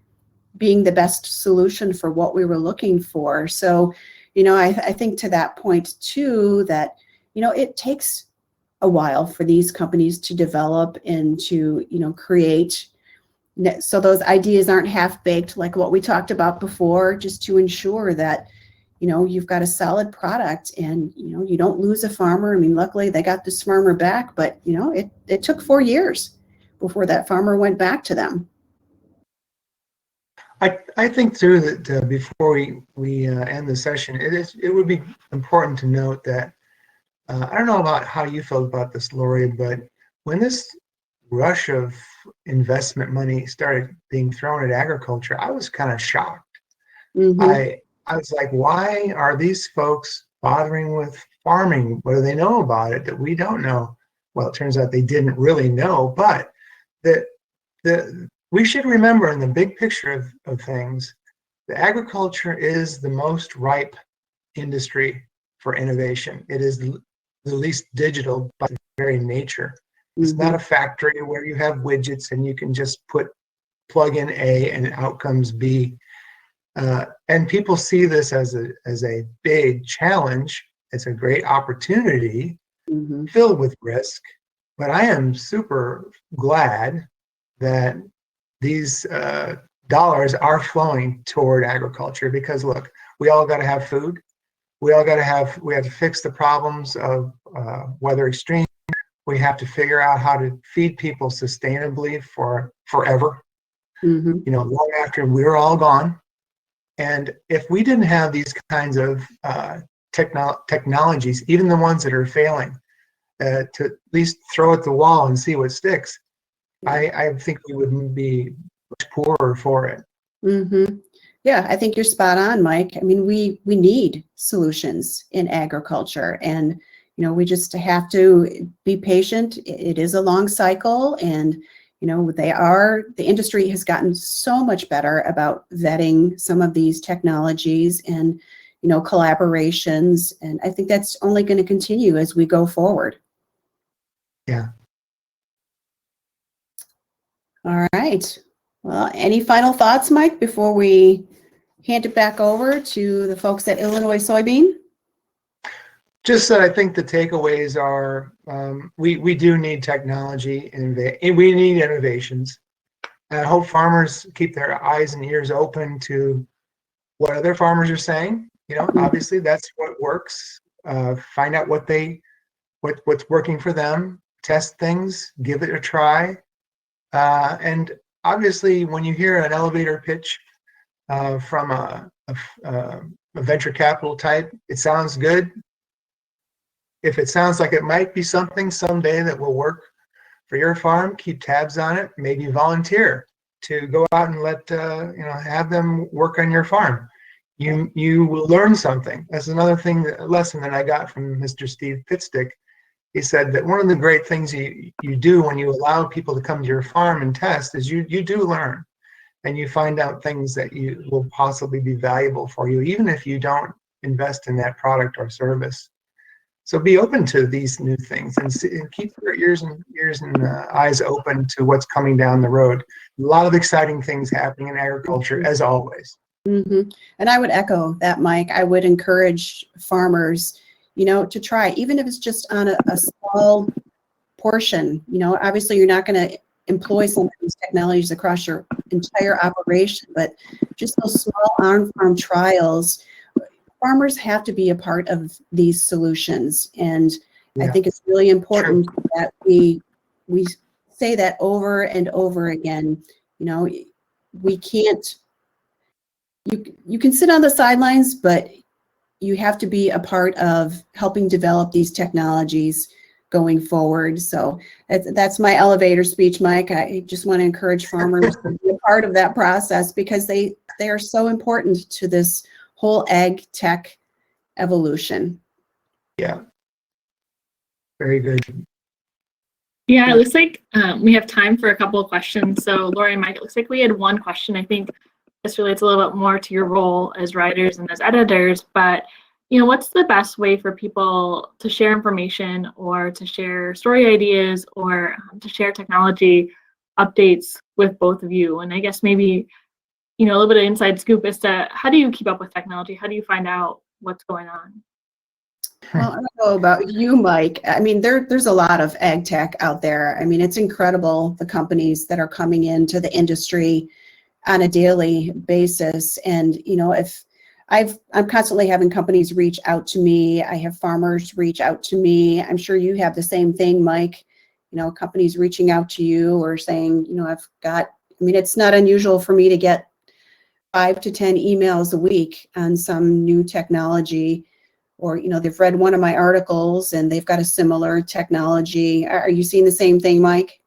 Speaker 3: being the best solution for what we were looking for. So, I think to that point too, that, it takes a while for these companies to develop and to, create. So those ideas aren't half-baked like what we talked about before, just to ensure that, you've got a solid product and, you don't lose a farmer. I mean, luckily they got this farmer back, but, it took 4 years before that farmer went back to them.
Speaker 4: I think too that before we end the session, it would be important to note that I don't know about how you feel about this, Laurie, but when this rush of investment money started being thrown at agriculture, I was kind of shocked.
Speaker 3: Mhm.
Speaker 4: I was like, why are these folks bothering with farming? What do they know about it that we don't know? Well, it turns out they didn't really know, but we should remember in the big picture of things, the agriculture is the most ripe industry for innovation. It is the least digital by very nature. It's not a factory where you have widgets and you can just plug in A and out comes B. And people see this as a big challenge. It's a great opportunity filled with risk. But I am super glad that these dollars are flowing toward agriculture because look, we all got to have food. We have to fix the problems of weather extreme. We have to figure out how to feed people sustainably for forever, you know, long after we're all gone. And if we didn't have these kinds of technologies, even the ones that are failing, to at least throw at the wall and see what sticks, I think we would be much poorer for it.
Speaker 3: Yeah, I think you're spot on, Mike. I mean, we need solutions in agriculture, and you know, we just have to be patient. It is a long cycle, and you know, the industry has gotten so much better about vetting some of these technologies and, you know, collaborations, and I think that's only going to continue as we go forward.
Speaker 4: Yeah.
Speaker 3: All right. Well, any final thoughts, Mike, before we hand it back over to the folks at Illinois Soybean?
Speaker 4: Just that I think the takeaways are we do need technology and we need innovations. And I hope farmers keep their eyes and ears open to what other farmers are saying. You know, obviously that's what works. Find out what's working for them. Test things. Give it a try. And obviously, when you hear an elevator pitch from a venture capital type, it sounds good. If it sounds like it might be something someday that will work for your farm, keep tabs on it. Maybe volunteer to go out and have them work on your farm. You will learn something. That's another lesson that I got from Mr. Steve Pitstick. He said that one of the great things you do when you allow people to come to your farm and test is you do learn, and you find out things that you will possibly be valuable for you, even if you don't invest in that product or service. So be open to these new things and keep your ears and eyes open to what's coming down the road. A lot of exciting things happening in agriculture, as always.
Speaker 3: And I would echo that, Mike. I would encourage farmers, you know, to try, even if it's just on a small portion. You know, obviously you're not going to employ some of these technologies across your entire operation, but just those small on-farm trials. Farmers have to be a part of these solutions, and I think it's really important that we say that over and over again. You know, we can't. You can sit on the sidelines, but you have to be a part of helping develop these technologies going forward. So that's my elevator speech, Mike. I just want to encourage farmers to be a part of that process because they are so important to this whole ag tech evolution.
Speaker 4: Yeah. Very good.
Speaker 5: Yeah, it looks like we have time for a couple of questions. So Laurie and Mike, it looks like we had one question. I think this relates a little bit more to your role as writers and as editors, but you know, what's the best way for people to share information or to share story ideas or to share technology updates with both of you? And I guess maybe, you know, a little bit of inside scoop as to how do you keep up with technology? How do you find out what's going on?
Speaker 3: Well, I don't know about you, Mike. I mean, there's a lot of ag tech out there. I mean, it's incredible, the companies that are coming into the industry on a daily basis. And, you know, if I'm constantly having companies reach out to me. I have farmers reach out to me. I'm sure you have the same thing, Mike. You know, companies reaching out to you or saying, you know, I mean, it's not unusual for me to get 5 to 10 emails a week on some new technology, or, they've read one of my articles and they've got a similar technology. Are you seeing the same thing, Mike?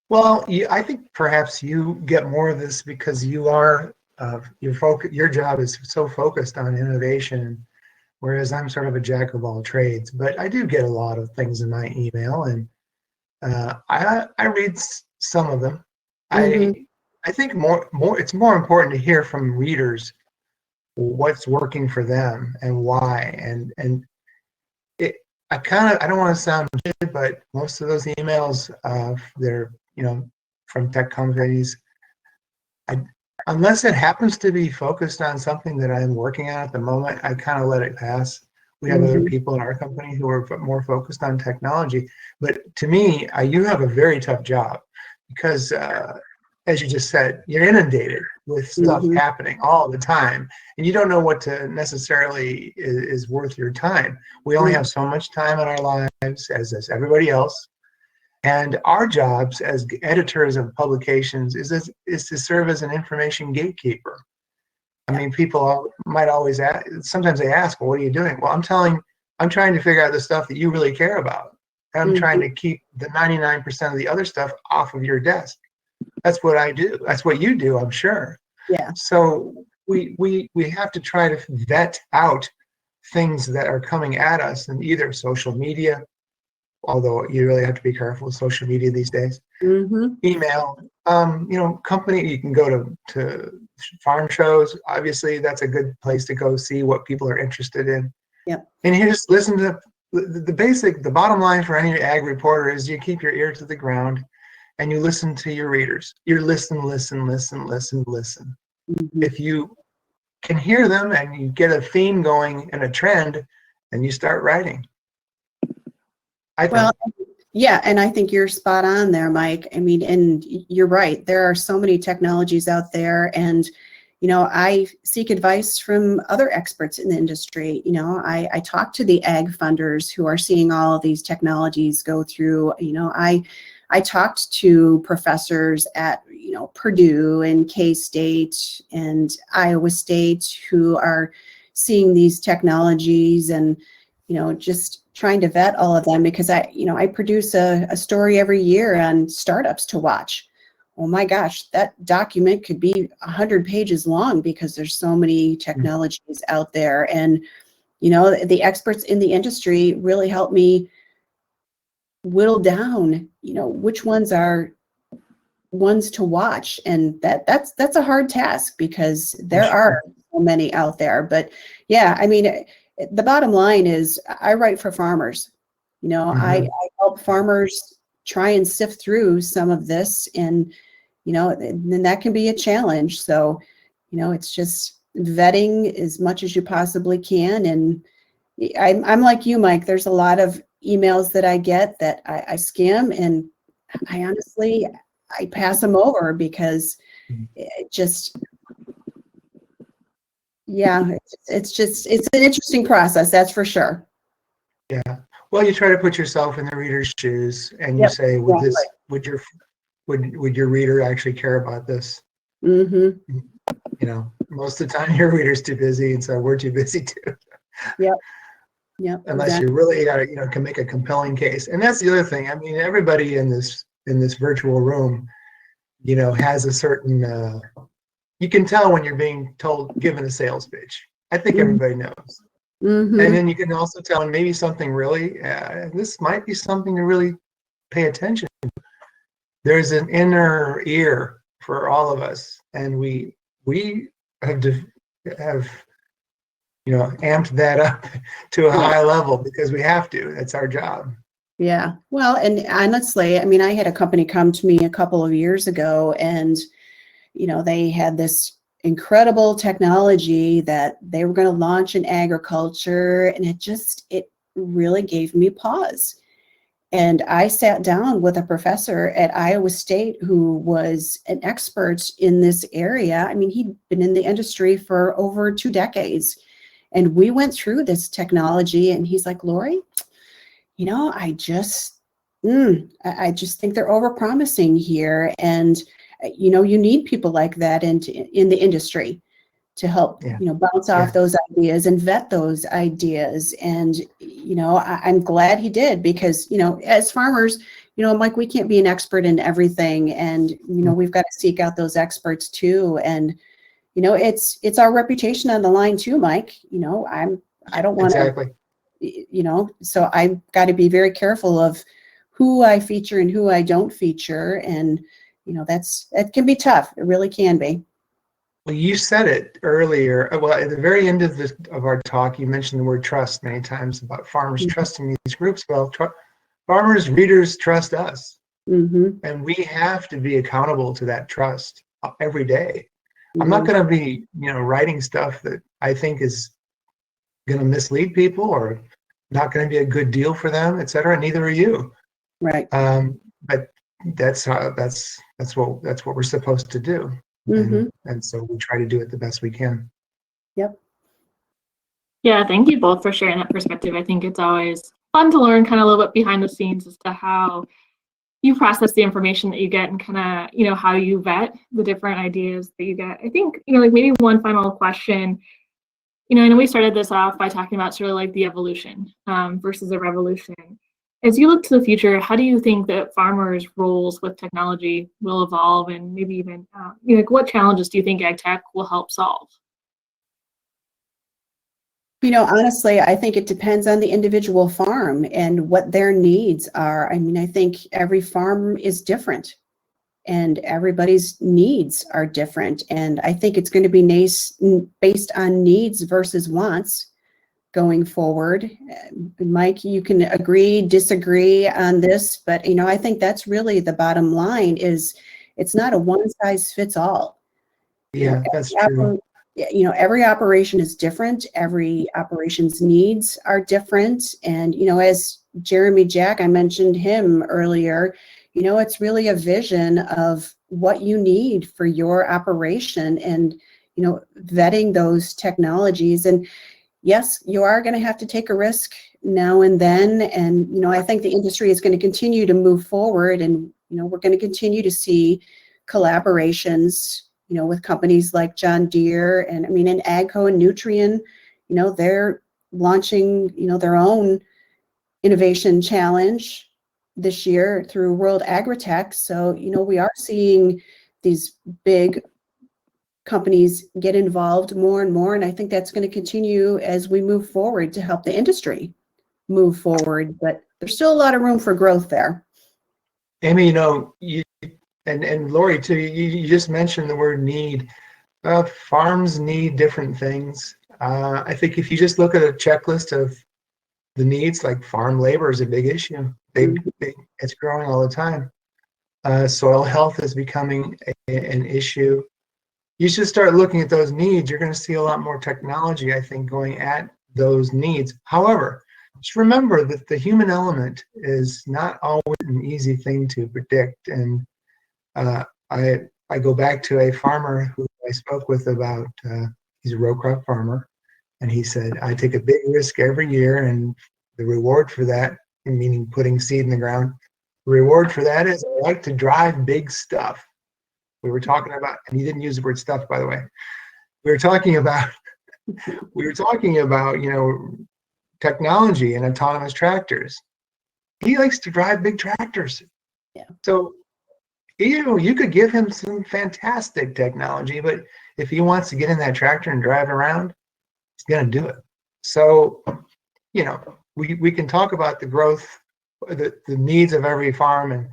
Speaker 4: Well, I think perhaps you get more of this because you are, your job is so focused on innovation, whereas I'm sort of a jack of all trades. But I do get a lot of things in my email, and I read some of them.
Speaker 3: Mm-hmm.
Speaker 4: I think it's more important to hear from readers what's working for them and why. And I don't want to sound rigid, but most of those emails, they're from tech companies. Unless it happens to be focused on something that I'm working on at the moment, I kind of let it pass. We have other people in our company who are more focused on technology. But to me, you have a very tough job because, as you just said, you're inundated with stuff happening all the time, and you don't know what to necessarily is worth your time. We only have so much time in our lives as everybody else. And our jobs as editors of publications is to serve as an information gatekeeper. I mean, people might always ask, sometimes they ask, well, what are you doing? Well, I'm trying to figure out the stuff that you really care about. I'm trying to keep the 99% of the other stuff off of your desk. That's what I do. That's what you do, I'm sure.
Speaker 3: Yeah.
Speaker 4: So we have to try to vet out things that are coming at us in either social media, although you really have to be careful with social media these days, email, company, you can go to farm shows. Obviously, that's a good place to go see what people are interested in.
Speaker 3: Yep.
Speaker 4: And you just listen to the bottom line for any ag reporter is you keep your ear to the ground and you listen to your readers. You listen. If you can hear them and you get a theme going and a trend, then you start writing.
Speaker 3: Yeah, and I think you're spot on there, Mike. I mean, and you're right. There are so many technologies out there, and I seek advice from other experts in the industry. I talk to the ag funders who are seeing all of these technologies go through. I talked to professors at Purdue and K-State and Iowa State who are seeing these technologies, and just trying to vet all of them, because I produce a story every year on startups to watch. Oh my gosh, that document could be 100 pages long because there's so many technologies out there. And, the experts in the industry really help me whittle down, which ones are ones to watch. And that's a hard task because there are so many out there. But yeah, I mean, the bottom line is I write for farmers. I help farmers try and sift through some of this, and then that can be a challenge. So it's just vetting as much as you possibly can. And I'm like you, Mike. There's a lot of emails that I get that I skim, and I honestly pass them over because it just, it's an interesting process, that's for sure.
Speaker 4: Yeah. Well, you try to put yourself in the reader's shoes, and you say, would your reader actually care about this? Most of the time your reader's too busy, and so we're too busy too.
Speaker 3: Yep.
Speaker 4: Unless you really can make a compelling case. And that's the other thing. I mean, everybody in this virtual room, has a certain you can tell when you're being given a sales pitch. I think everybody knows. And then you can also tell, and maybe something really, this might be something to really pay attention to. There's an inner ear for all of us, and we have amped that up to a high level because we have to. That's our job.
Speaker 3: Yeah. Well, and honestly, I mean, I had a company come to me a couple of years ago, and they had this incredible technology that they were going to launch in agriculture, and it really gave me pause. And I sat down with a professor at Iowa State who was an expert in this area. I mean, he'd been in the industry for over 2 decades, and we went through this technology, and he's like, Laurie, I just think they're overpromising here. And you need people like that in the industry to help,
Speaker 4: Yeah.
Speaker 3: bounce off those ideas and vet those ideas. And, I'm glad he did, because, as farmers, Mike, we can't be an expert in everything. And, we've got to seek out those experts too. And, it's our reputation on the line too, Mike. I don't want to,
Speaker 4: Exactly.
Speaker 3: so I've got to be very careful of who I feature and who I don't feature. And, that can be tough. It really can be.
Speaker 4: Well, you said it earlier. Well, at the very end of our talk, you mentioned the word trust many times about farmers trusting these groups. Well, farmers, readers trust us, and we have to be accountable to that trust every day. I'm not going to be, writing stuff that I think is going to mislead people or not going to be a good deal for them, et cetera. Neither are you.
Speaker 3: Right.
Speaker 4: But that's what we're supposed to do. And so we try to do it the best we can.
Speaker 3: Yep.
Speaker 5: Yeah, thank you both for sharing that perspective. I think it's always fun to learn kind of a little bit behind the scenes as to how you process the information that you get and kind of, how you vet the different ideas that you get. I think, like maybe one final question. I know we started this off by talking about sort of like the evolution versus a revolution. As you look to the future, how do you think that farmers' roles with technology will evolve, and maybe even, like what challenges do you think AgTech will help solve?
Speaker 3: Honestly, I think it depends on the individual farm and what their needs are. I mean, I think every farm is different and everybody's needs are different. And I think it's going to be based on needs versus wants going forward. Mike, you can agree, disagree on this, but, I think that's really the bottom line is it's not a one size fits all.
Speaker 4: Yeah, that's true.
Speaker 3: Every operation is different. Every operation's needs are different. And, as Jeremy Jack, I mentioned him earlier, it's really a vision of what you need for your operation and, vetting those technologies. And yes, you are going to have to take a risk now and then. And, I think the industry is going to continue to move forward, and, we're going to continue to see collaborations, with companies like John Deere and in AGCO and Nutrien, they're launching, their own innovation challenge this year through World AgriTech. So, we are seeing these big companies get involved more and more. And I think that's going to continue as we move forward to help the industry move forward. But there's still a lot of room for growth there.
Speaker 4: Amy, you and Laurie too, you just mentioned the word need. Farms need different things. I think if you just look at a checklist of the needs, like farm labor is a big issue. It's growing all the time. Soil health is becoming an issue. You should start looking at those needs. You're going to see a lot more technology, I think, going at those needs. However, just remember that the human element is not always an easy thing to predict. And I go back to a farmer who I spoke with about, he's a row crop farmer, and he said, I take a big risk every year, and the reward for that, meaning putting seed in the ground, the reward for that is I like to drive big stuff. We were talking about, and he didn't use the word stuff, by the way. We were talking about, technology and autonomous tractors. He likes to drive big tractors.
Speaker 3: Yeah.
Speaker 4: So, you could give him some fantastic technology, but if he wants to get in that tractor and drive around, he's going to do it. So, we can talk about the growth, the needs of every farm, and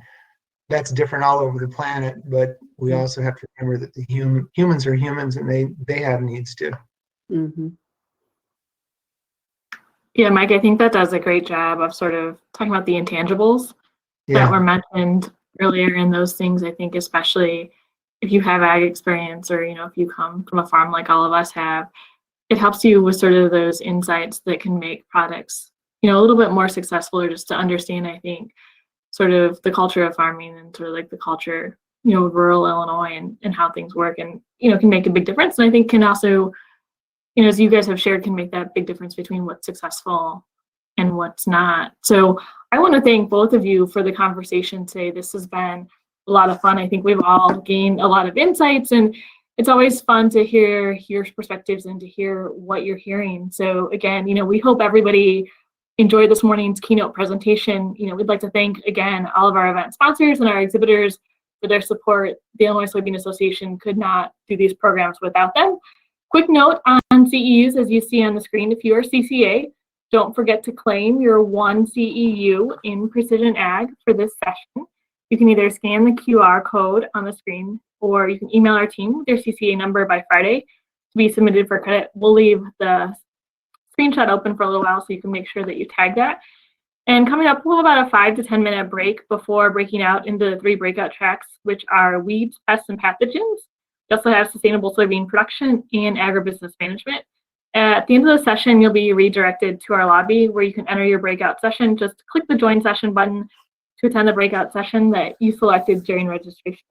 Speaker 4: that's different all over the planet, but we also have to remember that the humans are humans, and they have needs too.
Speaker 5: Yeah, Mike, I think that does a great job of sort of talking about the intangibles that were mentioned earlier in those things. I think especially if you have ag experience, or, if you come from a farm like all of us have, it helps you with sort of those insights that can make products, a little bit more successful, or just to understand, I think, sort of the culture of farming and sort of like the culture, of rural Illinois and how things work, and, can make a big difference. And I think can also, as you guys have shared, can make that big difference between what's successful and what's not. So I want to thank both of you for the conversation today. This has been a lot of fun. I think we've all gained a lot of insights, and it's always fun to hear your perspectives and to hear what you're hearing. So again, we hope everybody enjoyed this morning's keynote presentation. We'd like to thank again all of our event sponsors and our exhibitors for their support. The Illinois Soybean Association could not do these programs without them. Quick note on CEUs, as you see on the screen, if you are CCA, don't forget to claim your 1 CEU in Precision Ag for this session. You can either scan the QR code on the screen, or you can email our team with your CCA number by Friday to be submitted for credit. We'll leave the screenshot open for a little while so you can make sure that you tag that. And coming up, we'll have about a 5 to 10 minute break before breaking out into the 3 breakout tracks, which are weeds, pests, and pathogens. We also have sustainable soybean production and agribusiness management. At the end of the session, you'll be redirected to our lobby where you can enter your breakout session. Just click the join session button to attend the breakout session that you selected during registration.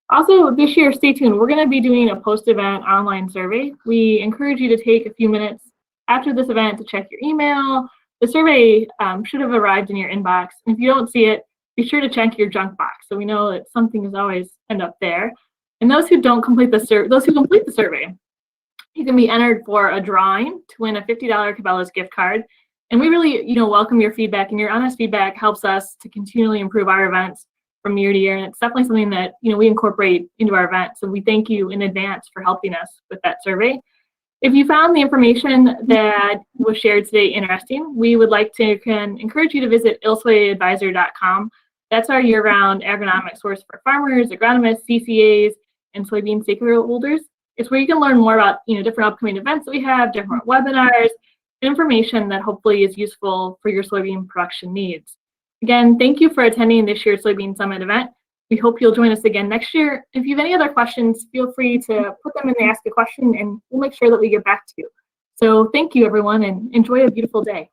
Speaker 5: Also, this year, stay tuned. We're going to be doing a post-event online survey. We encourage you to take a few minutes after this event to check your email. The survey should have arrived in your inbox. And if you don't see it, be sure to check your junk box so we know that something is always end up there. And those who don't complete the survey, you can be entered for a drawing to win a $50 Cabela's gift card. And we really, welcome your feedback, and your honest feedback helps us to continually improve our events from year to year. And it's definitely something that, we incorporate into our event. So we thank you in advance for helping us with that survey. If you found the information that was shared today interesting, we would like to encourage you to visit ilsoyadvisor.com. That's our year-round agronomic source for farmers, agronomists, CCAs, and soybean stakeholders. It's where you can learn more about, different upcoming events that we have, different webinars, information that hopefully is useful for your soybean production needs. Again, thank you for attending this year's Soybean Summit event. We hope you'll join us again next year. If you have any other questions, feel free to put them in the Ask a Question, and we'll make sure that we get back to you. So thank you, everyone, and enjoy a beautiful day.